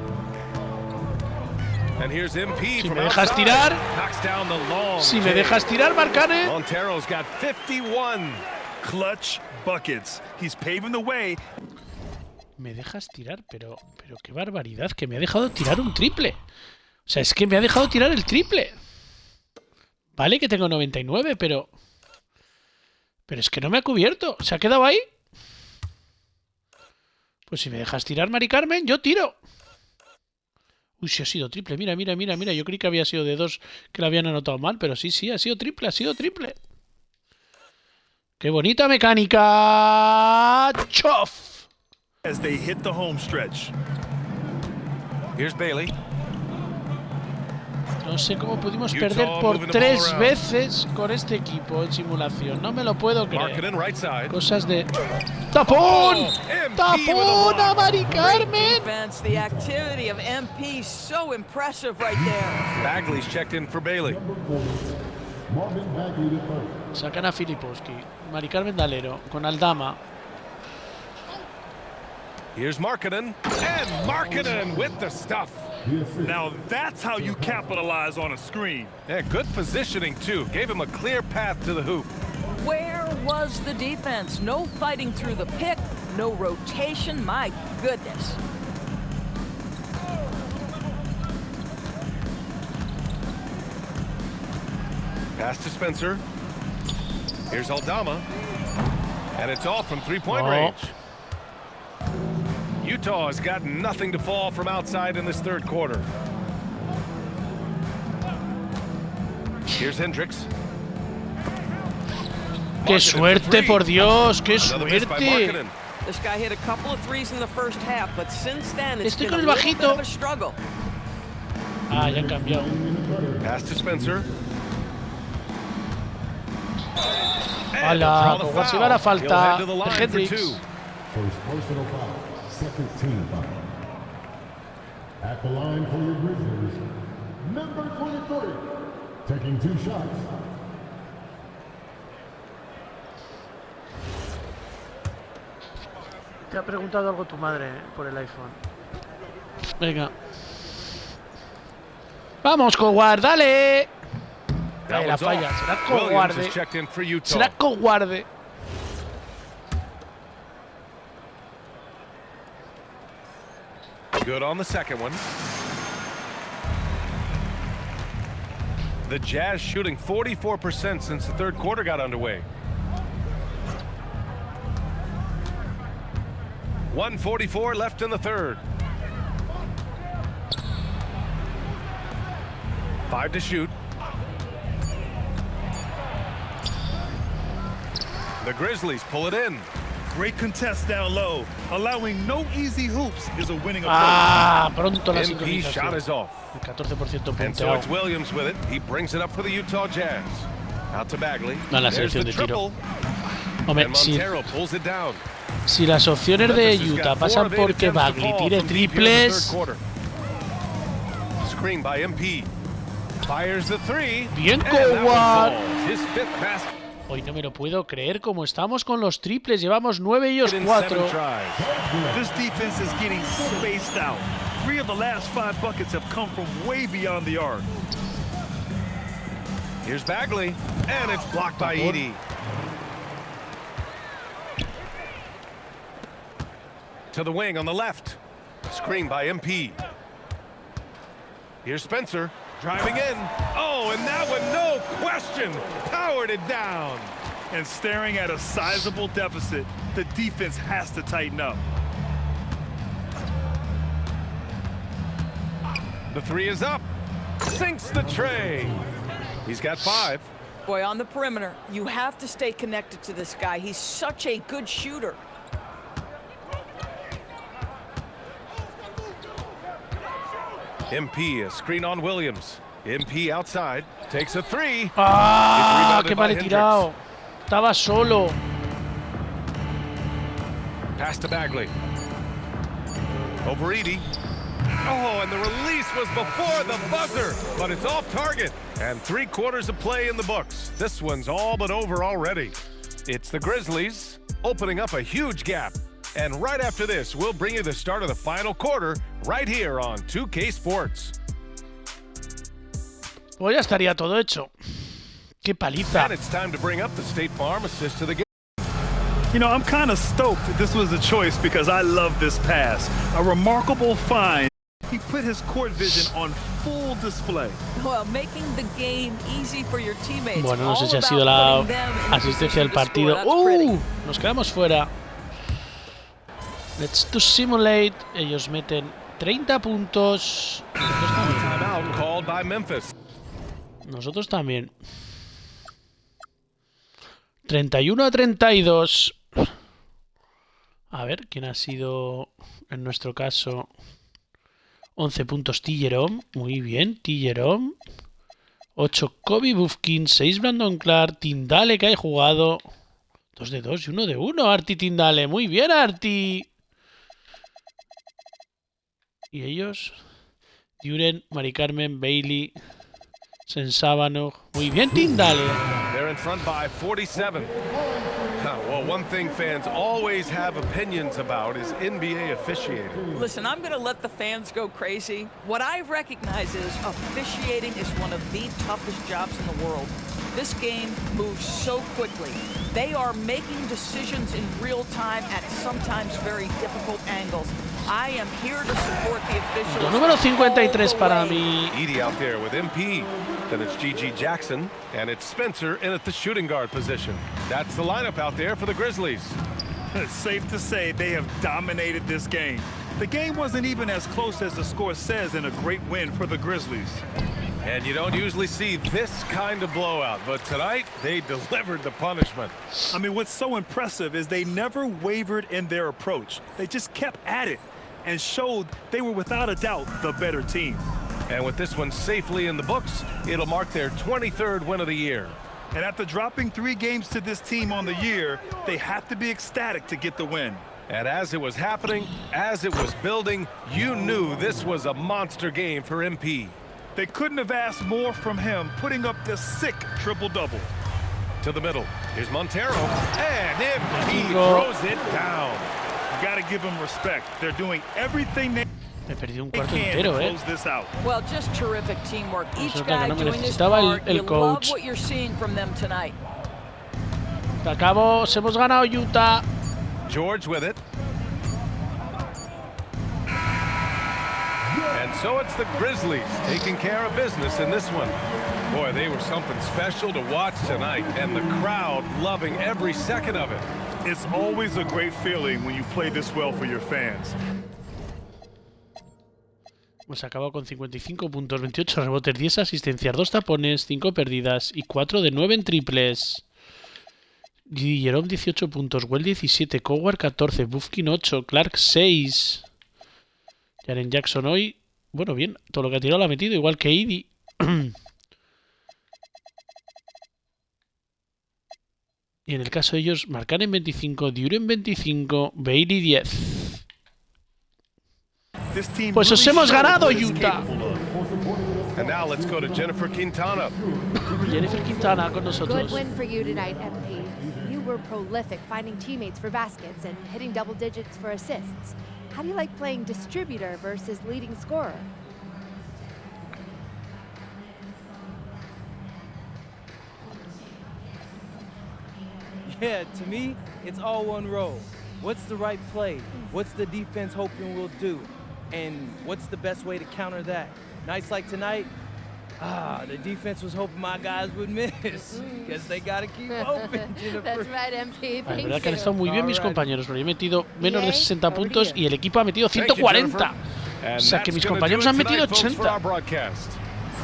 And here's MP Si from me dejas outside. tirar. Knocks down the long Si me kick. dejas tirar, Marcane. Montero's got 51. Clutch buckets. He's paving the way. Me dejas tirar, pero qué barbaridad, que me ha dejado tirar un triple. O sea, es que me ha dejado tirar el triple. Vale que tengo 99, pero es que no me ha cubierto. ¿Se ha quedado ahí? Pues si me dejas tirar, Mari Carmen, yo tiro. Uy, sí ha sido triple. Mira, mira, mira, mira. Yo creí que había sido de 2 que lo habían anotado mal, pero sí, ha sido triple, ha sido triple. ¡Qué bonita mecánica! ¡Chof! As they hit the home stretch. Here's Bailey. No sé cómo pudimos perder por 3 veces con este equipo en simulación. No me lo puedo creer. Right side. Cosas de... ¡Tapón! MP ¡Tapón a Mari Carmen! Defense, the activity of MP, so impressive right there. Bagley's checked in for Bailey. Sacan a Filipowski. Mari Carmen Dalero con Aldama. Here's Markkanen. And Markkanen with the stuff. Now that's how you capitalize on a screen. Yeah, good positioning, too. Gave him a clear path to the hoop. Where was the defense? No fighting through the pick, no rotation. My goodness. Pass to Spencer. Here's Aldama. And it's all from three-point range. Utah has got nothing to fall from outside in this third quarter. Here's Hendricks. ¡Qué suerte, por Dios! ¡Qué suerte! This guy hit a couple of threes in the first half, but since then it's Estoy been con a el little bit bajito. of a struggle. Ah, ya han cambiado. Pass to Spencer. ¡Hala! Como si va la falta de Hendricks. First personal foul, second team foul. At the line for your Grizzlies, number 23, taking 2 shots. Te ha preguntado algo tu madre por el iPhone. Venga. ¡Vamos, Coward! ¡Dale! Ahí la falla. Será cobarde. Será cobarde. Good on the second one. The Jazz shooting 44% since the third quarter got underway. 1:44 left in the third. 5 to shoot. The Grizzlies pull it in. Great contest down low. Allowing no easy hoops is a winning approach. Ah, pronto la MP shot is sincronización. off. El 14% And so punteado. it's Williams with it. He brings it up for the Utah Jazz. Out to Bagley. No, la There's the selección de tiro. triple. Hombre, And si, Montero pulls it down. si las opciones de Memphis has Utah got 4 pasan of 8 porque attempts to Bagley fall tire from deep here in the triples. third quarter. Screen by MP. Fires the 3. Bien, And that one Coward. falls. His 5th basket. Hoy no me lo puedo creer como estamos con los triples. Llevamos 9 y ellos In 4. 7 tries. This defense is getting spaced out. 3 of the last 5 buckets have come from way beyond the arc. Here's Bagley. And it's blocked by Edie. To the wing on the left. Screen by MP. Here's Spencer. Driving in. Oh, and that one, no question, powered it down. And staring at a sizable deficit, the defense has to tighten up. The 3 is up. Sinks the tray. He's got 5. Boy, on the perimeter, you have to stay connected to this guy. He's such a good shooter. MP, a screen on Williams. MP outside, takes a 3. ¡Ah! ¡Qué mal he tirado! Estaba solo. Pass to Bagley. Over Edie. Oh, and the release was before the buzzer, but it's off target. And 3/4 of play in the books. This one's all but over already. It's the Grizzlies opening up a huge gap. And right after this, we'll bring you the start of the final quarter right here on 2K Sports. Pues ya estaría todo hecho. ¡Qué paliza! And it's time to bring up the State Farm assist to the game. You know, I'm kind of stoked that this was a choice because I love this pass. A remarkable find. He put his court vision on full display. Well, making the game easy for your teammates. Bueno, no sé si ha sido la asistencia del partido. Nos quedamos fuera. Let's to simulate. Ellos meten 30 puntos. Timeout called by Memphis. Nosotros también. 31-32. A ver, ¿quién ha sido en nuestro caso? 11 puntos Tillerom. Muy bien, Tillerom. 8 Kobe Bufkin. 6 Brandon Clark. Tindale, que ha jugado. 2 de 2 y 1 de 1. Arti Tindale. Muy bien, Arti. Y ellos. Duren, Mari Carmen, Bailey, Sensábano. Muy bien, Tindale. They're in front by 47. Well, one thing fans always have opinions about is NBA officiating. Listen, I'm going to let the fans go crazy. What I recognize is officiating is one of the toughest jobs in the world. This game moves so quickly. They are making decisions in real time at sometimes very difficult angles. I am here to support the officials. Número 53 para mí. Edie out there with MP. Then it's G.G. Jackson, and it's Spencer in at the shooting guard position. That's the lineup out there for the Grizzlies. It's safe to say they have dominated this game. The game wasn't even as close as the score says in a great win for the Grizzlies. And you don't usually see this kind of blowout, but tonight they delivered the punishment. I mean, what's so impressive is they never wavered in their approach. They just kept at it and showed they were without a doubt the better team. And with this one safely in the books, it'll mark their 23rd win of the year. And after dropping 3 games to this team on the year, they have to be ecstatic to get the win. And as it was happening, as it was building, you knew this was a monster game for MP. They couldn't have asked more from him, putting up this sick triple-double. To the middle, here's Montero, and MP throws it down. You gotta give them respect. They're doing everything they Me he perdido un cuarto entero, Well, just terrific teamwork. Each Eso es lo guy que no me doing his necesitaba part. el You coach. love what you're seeing from them tonight. Se acabó, se hemos ganado Utah. George with it. And so it's the Grizzlies taking care of business in this one. Boy, they were something special to watch tonight, and the crowd loving every second of it. It's always a great feeling when you play this well for your fans. Pues acabó con 55 puntos, 28 rebotes, 10 asistencias, 2 tapones, 5 pérdidas y 4 de 9 en triples. Jerome 18 puntos, Well 17, Coward 14, Bufkin 8, Clark 6. Jaren Jackson hoy, bueno, bien, todo lo que ha tirado lo ha metido, igual que Edie. Y en el caso de ellos, marcar en 25, Duren 25, Bailey 10. Pues os hemos ganado, Utah. And now let's go to Jennifer Quintana. Jennifer Quintana con nosotros. Good win for you tonight, MP. You were prolific finding teammates for baskets and hitting double digits for assists. How do you like playing distributor versus leading scorer? Yeah, to me, it's all one role. What's the right play? What's the defense hoping we'll do? And what's the best way to counter that? Nights like tonight, the defense was hoping my guys would miss because they got to keep open. That's right, MP. La verdad que han estado muy bien mis compañeros, pero yo he metido menos de 60 puntos y el equipo ha metido 140. O sea que mis compañeros han metido 80.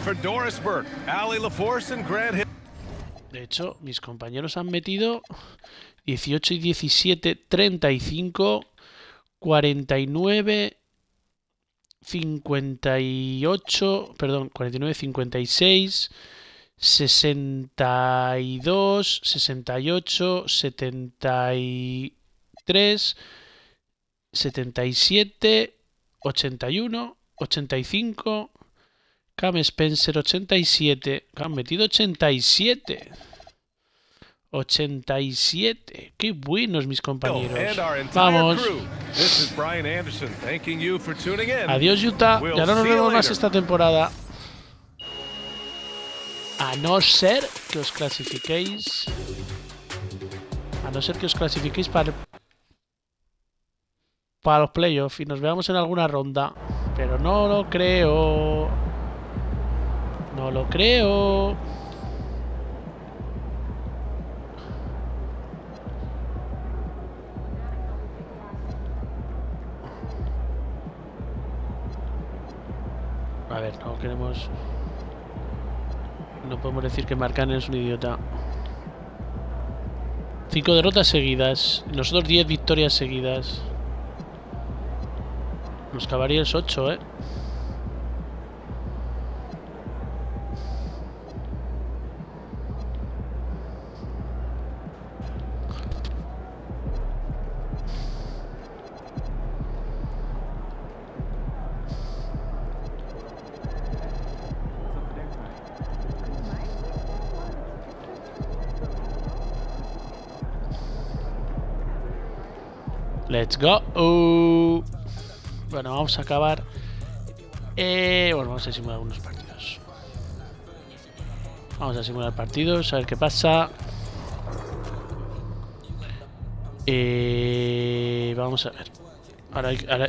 For Doris Burke, Allie LaForce and Grant Hill. De hecho, mis compañeros han metido 18 y 17, 35, 49, 58, perdón, 49, 56, 62, 68, 73, 77, 81, 85... Cam Spencer 87. Han metido 87. 87. Qué buenos mis compañeros. Vamos. Adiós Utah. Ya no nos vemos más esta temporada. A no ser que os clasifiquéis. A no ser que os clasifiquéis para los playoffs y nos veamos en alguna ronda. Pero no lo creo. No lo creo. A ver, no queremos... No podemos decir que Marcanen es un idiota. 5 derrotas seguidas. Nosotros 10 victorias seguidas. Nos Cavaliers 8, Let's go. Bueno, vamos a acabar. Bueno, vamos a simular algunos partidos. Vamos a simular partidos, a ver qué pasa. Vamos a ver.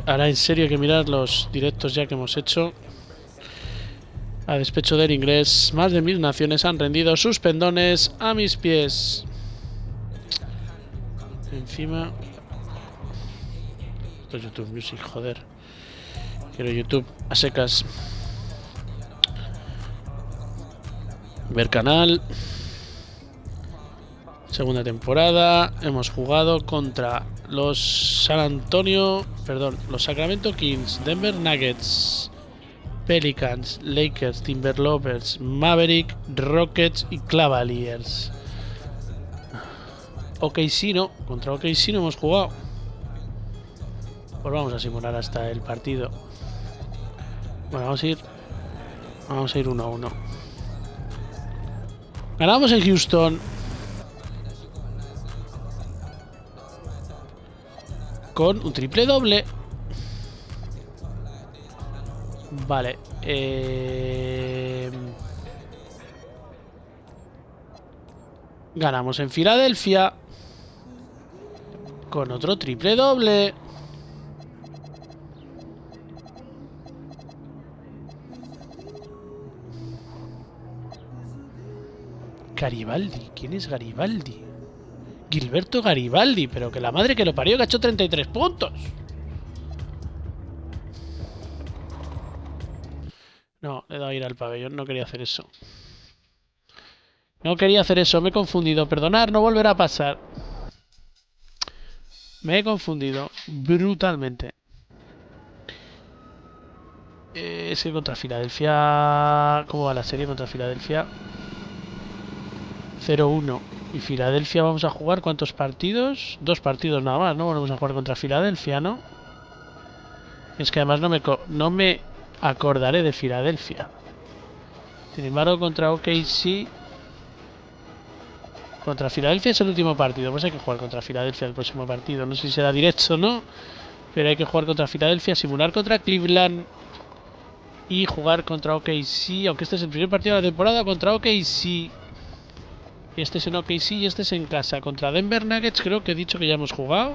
Ahora en serio hay que mirar los directos ya que hemos hecho. A despecho del inglés, más de 1000 naciones han rendido sus pendones a mis pies. Encima... YouTube Music, joder. Quiero YouTube a secas. Ver canal. Segunda temporada. Hemos jugado contra los los Sacramento Kings, Denver Nuggets, Pelicans, Lakers, Timberlovers, Maverick, Rockets y Cavaliers. OKC no. Contra OKC no hemos jugado. Pues vamos a simular hasta el partido. Bueno, vamos a ir 1-1. Ganamos en Houston. Con un triple doble. Vale. Ganamos en Filadelfia. Con otro triple doble. Garibaldi, ¿quién es Garibaldi? Gilberto Garibaldi, pero que la madre que lo parió, que ha hecho 33 puntos. No, le he dado a ir al pabellón, no quería hacer eso. No quería hacer eso, me he confundido. Perdonar, no volverá a pasar. Me he confundido brutalmente. Es que contra Filadelfia... ¿Cómo va la serie contra Filadelfia? 0-1. Y Filadelfia vamos a jugar ¿cuántos partidos? 2 partidos nada más, ¿no? Vamos a jugar contra Filadelfia, ¿no? Es que además no me acordaré de Filadelfia. Sin embargo, contra OKC... Contra Filadelfia es el último partido. Pues hay que jugar contra Filadelfia el próximo partido. No sé si será directo o no. Pero hay que jugar contra Filadelfia, simular contra Cleveland. Y jugar contra OKC. Aunque este es el primer partido de la temporada contra OKC. Este es en OKC y este es en casa. Contra Denver Nuggets creo que he dicho que ya hemos jugado.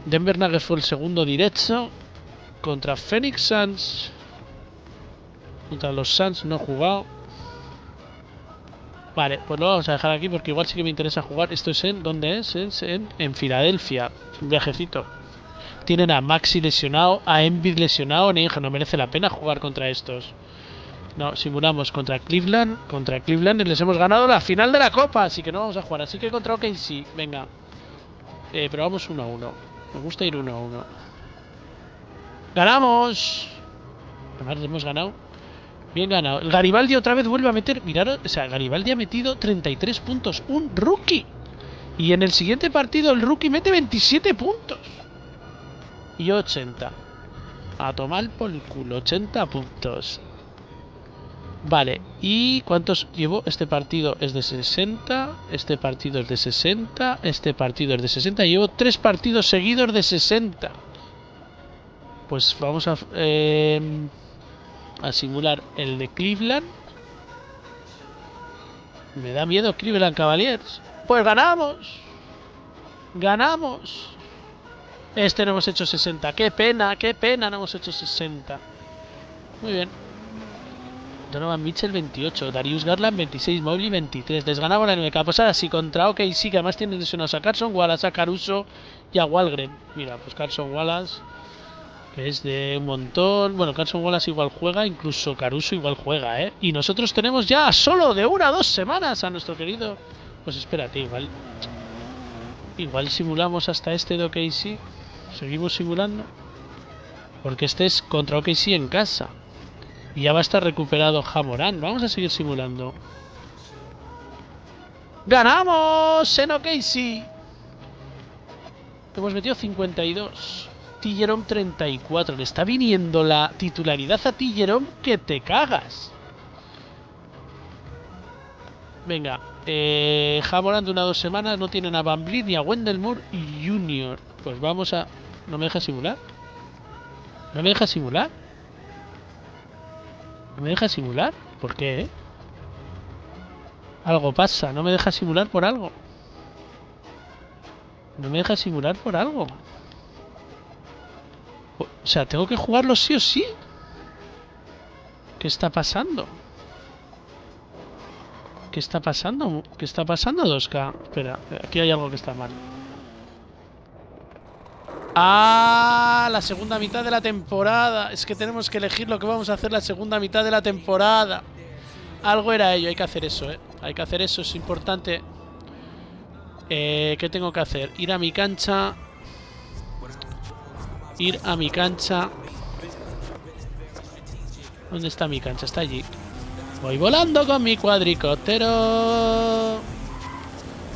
Denver Nuggets fue el segundo directo. Contra Phoenix Suns. Contra los Suns no he jugado. Vale, pues lo vamos a dejar aquí porque igual sí que me interesa jugar. Esto es en... ¿Dónde es? Es en Filadelfia. Es un viajecito. Tienen a Maxi lesionado, a Embiid lesionado. No merece la pena jugar contra estos. No, simulamos contra Cleveland. Contra Cleveland y les hemos ganado la final de la Copa. Así que no vamos a jugar. Así que contra OKC. Venga. Pero vamos 1-1. Me gusta ir 1-1. ¡Ganamos! Además hemos ganado. Bien ganado. El Garibaldi otra vez vuelve a meter. Mirad, o sea, Garibaldi ha metido 33 puntos. Un rookie. Y en el siguiente partido el rookie mete 27 puntos. Y yo 80. A tomar por el culo. 80 puntos. Vale. ¿Y cuántos llevo? Este partido es de 60. Este partido es de 60. Este partido es de 60. Llevo 3 partidos seguidos de 60. Pues vamos a simular el de Cleveland. Me da miedo Cleveland Cavaliers. Pues ganamos. Ganamos. Este no hemos hecho 60. Qué pena no hemos hecho 60. Muy bien. Donovan Mitchell 28. Darius Garland 26. Mobley 23. Les ganamos la NBA. Pues ahora sí, contra OKC, que además tienen lesionados a Carson Wallace, a Caruso y a Walgren. Mira, pues Carson Wallace, que es de un montón. Bueno, Carson Wallace igual juega, incluso Caruso igual juega, ¿eh? Y nosotros tenemos ya solo de 1 a 2 semanas a nuestro querido. Pues espérate, igual simulamos hasta este de OKC. Seguimos simulando. Porque este es contra OKC en casa. Y ya va a estar recuperado Jamorán. Vamos a seguir simulando. ¡Ganamos en OKC! Hemos metido 52. T. Jerome 34. Le está viniendo la titularidad a T. Jerome que te cagas. Venga. Jamorán de 1 a 2 semanas. No tienen a Van Vliet ni a Wendell Moore Jr. Pues vamos a... ¿No me deja simular? ¿No me deja simular? ¿No me deja simular? ¿Por qué, Algo pasa. No me deja simular por algo. No me deja simular por algo. O sea, tengo que jugarlo sí o sí. ¿Qué está pasando? ¿Qué está pasando? ¿Qué está pasando, 2K? Espera, aquí hay algo que está mal. ¡Ah! La segunda mitad de la temporada. Es que tenemos que elegir lo que vamos a hacer la segunda mitad de la temporada. Algo era ello, hay que hacer eso, Hay que hacer eso, es importante. ¿Qué tengo que hacer? Ir a mi cancha. Ir a mi cancha. ¿Dónde está mi cancha? Está allí. Voy volando con mi cuadricóptero.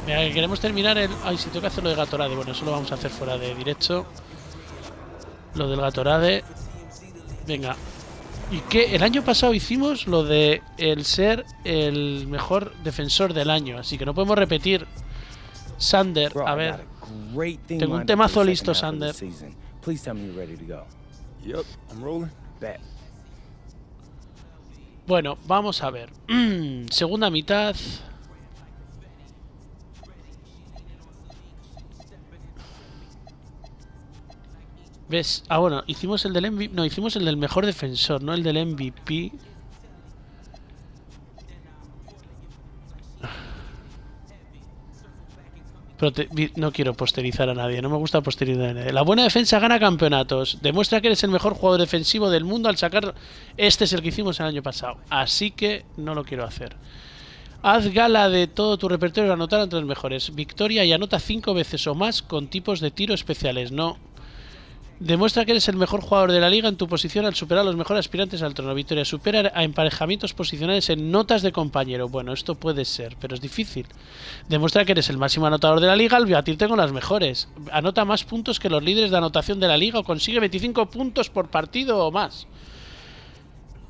Mira, que queremos terminar el... Ay, si tengo que hacer lo de Gatorade. Bueno, eso lo vamos a hacer fuera de directo. Lo del Gatorade. Venga. ¿Y qué? El año pasado hicimos lo de el ser el mejor defensor del año. Así que no podemos repetir. Sander, a ver. Tengo un temazo listo, Sander. Bueno, vamos a ver. Segunda mitad. ¿Ves? Ah, bueno, hicimos el del MVP. No, hicimos el del mejor defensor, no el del MVP. No quiero posterizar a nadie, no me gusta posterizar a nadie. La buena defensa gana campeonatos. Demuestra que eres el mejor jugador defensivo del mundo al sacar... Este es el que hicimos el año pasado. Así que no lo quiero hacer. Haz gala de todo tu repertorio y anotar entre los mejores. Victoria y anota 5 veces o más con tipos de tiro especiales. No. Demuestra que eres el mejor jugador de la liga en tu posición al superar a los mejores aspirantes al trono. Victoria, supera a emparejamientos posicionales en notas de compañero. Bueno, esto puede ser, pero es difícil. Demuestra que eres el máximo anotador de la liga al batirte con las mejores. Anota más puntos que los líderes de anotación de la liga o consigue 25 puntos por partido o más.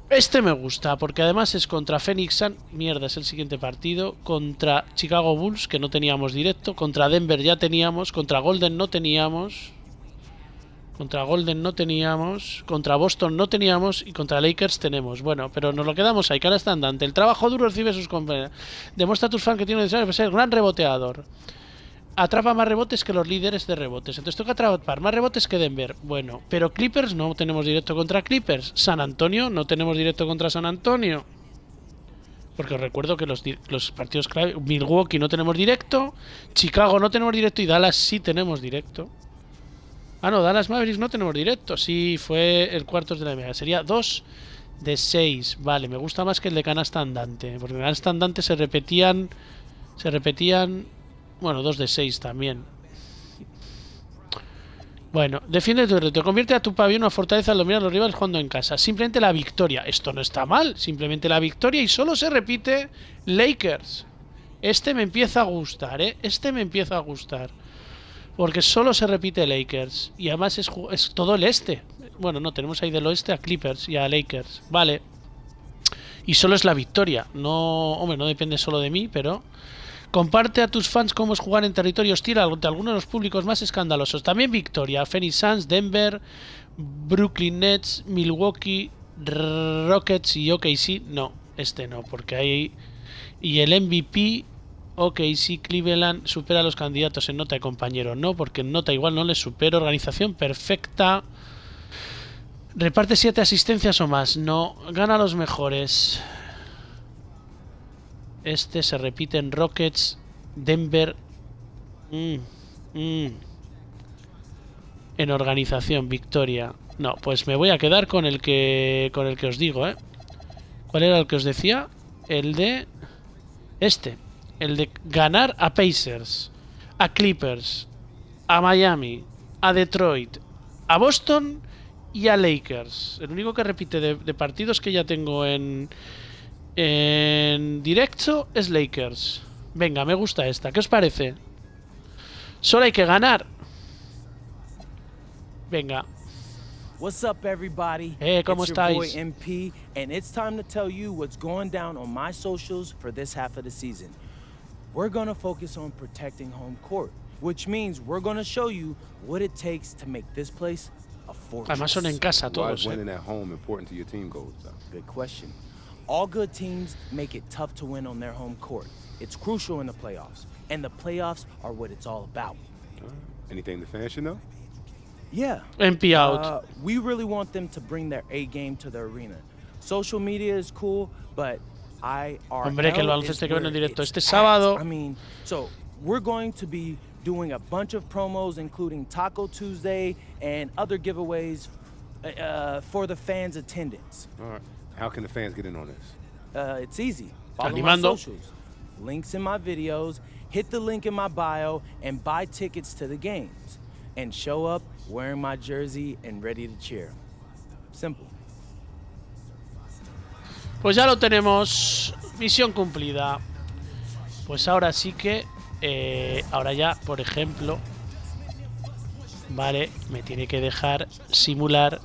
Este me gusta, porque además es contra Phoenix Sun. Mierda, es el siguiente partido. Contra Chicago Bulls, que no teníamos directo. Contra Denver ya teníamos. Contra Golden no teníamos. Contra Golden no teníamos, contra Boston no teníamos y contra Lakers tenemos. Bueno, pero nos lo quedamos ahí, cara está andante. El trabajo duro recibe sus compañeros. Demuestra a tus fans que tiene necesario ser gran reboteador. Atrapa más rebotes que los líderes de rebotes. Entonces toca atrapar más rebotes que Denver. Bueno, pero Clippers no tenemos directo contra Clippers. San Antonio no tenemos directo contra San Antonio. Porque os recuerdo que los partidos clave... Milwaukee no tenemos directo. Chicago no tenemos directo y Dallas sí tenemos directo. Ah, no, Dallas Mavericks no tenemos directo. Sí, fue el cuartos de la NBA. Sería 2, De 6, vale, me gusta más que el de canasta andante. Porque en canasta andante se repetían. Bueno, 2 de 6 también. Bueno, defiende tu reto. Convierte a tu pabellón en una fortaleza al dominar a los rivales jugando en casa. Simplemente la victoria. Esto no está mal. Simplemente la victoria y solo se repite Lakers. Este me empieza a gustar, ¿eh? Este me empieza a gustar. Porque solo se repite Lakers. Y además es todo el este. Bueno, no, tenemos ahí del oeste a Clippers y a Lakers. Vale. Y solo es la victoria. No, hombre, no depende solo de mí, pero... Comparte a tus fans cómo es jugar en territorio hostil ante algunos de los públicos más escandalosos. También victoria. Phoenix Suns, Denver, Brooklyn Nets, Milwaukee, Rockets y OKC. No, este no, porque hay... Y el MVP, OKC, Cleveland, supera a los candidatos en nota de compañero. No, porque en nota igual no les supero. Organización perfecta. Reparte 7 asistencias o más. No, gana a los mejores. Este se repite en Rockets, Denver. En organización, victoria. No, pues me voy a quedar con el que os digo, ¿eh? ¿Cuál era el que os decía? El de el de ganar a Pacers, a Clippers, a Miami, a Detroit, a Boston y a Lakers. El único que repite de partidos que ya tengo en directo es Lakers. Venga, me gusta esta. ¿Qué os parece? Solo hay que ganar. Venga. What's up, everybody? ¿Cómo it's your boy estáis? MP, and it's time to tell you what's going down on my socials for this half of the season. We're going to focus on protecting home court, which means we're going to show you what it takes to make this place a fortress. Además son en casa Why todos. is winning at home important to your team goals, though? Good question. All good teams make it tough to win on their home court. It's crucial in the playoffs, and the playoffs are what it's all about. Anything the fans should know? Yeah. MP out. We really want them to bring their A game to the arena. Social media is cool, but Hombre, que el baloncesto que ven en directo este sábado. I mean, so we're going to be doing a bunch of promos, including Taco Tuesday and other giveaways for the fans' attendance. All right. How can the fans get in on this? It's easy. Follow my Animando. socials. Links in my videos. Hit the link in my bio and buy tickets to the games. And show up wearing my jersey and ready to cheer. Simple. Pues ya lo tenemos. Misión cumplida. Pues ahora sí que ahora ya, por ejemplo, vale, me tiene que dejar simular.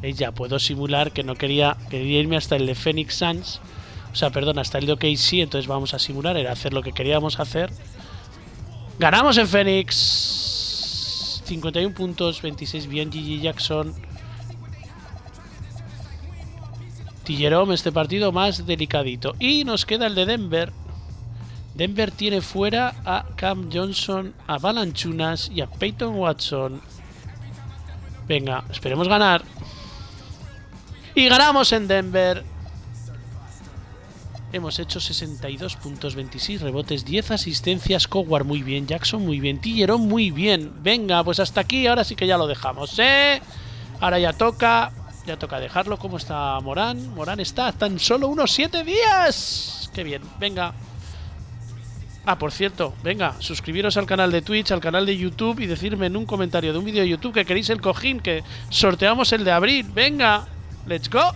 Ya puedo simular que no quería irme hasta el de Phoenix Suns. O sea, perdón, hasta el de OKC. Entonces vamos a simular, era hacer lo que queríamos hacer. Ganamos en Phoenix. 51 puntos, 26 bien, Gigi Jackson. Jerome, este partido más delicadito. Y nos queda el de Denver. Denver tiene fuera a Cam Johnson, a Valanciunas y a Peyton Watson. Venga, esperemos ganar. Y ganamos en Denver. Hemos hecho 62 puntos, 26 rebotes, 10 asistencias. Coward muy bien, Jackson muy bien, Jerome muy bien. Venga, pues hasta aquí, ahora sí que ya lo dejamos, ¿eh? Ahora ya toca dejarlo. ¿Cómo está Morán? Morán está tan solo unos 7 días. Qué bien, venga. Ah, por cierto, venga, suscribiros al canal de Twitch, al canal de YouTube y decirme en un comentario de un vídeo de YouTube que queréis el cojín, que sorteamos el de abril. Venga, let's go.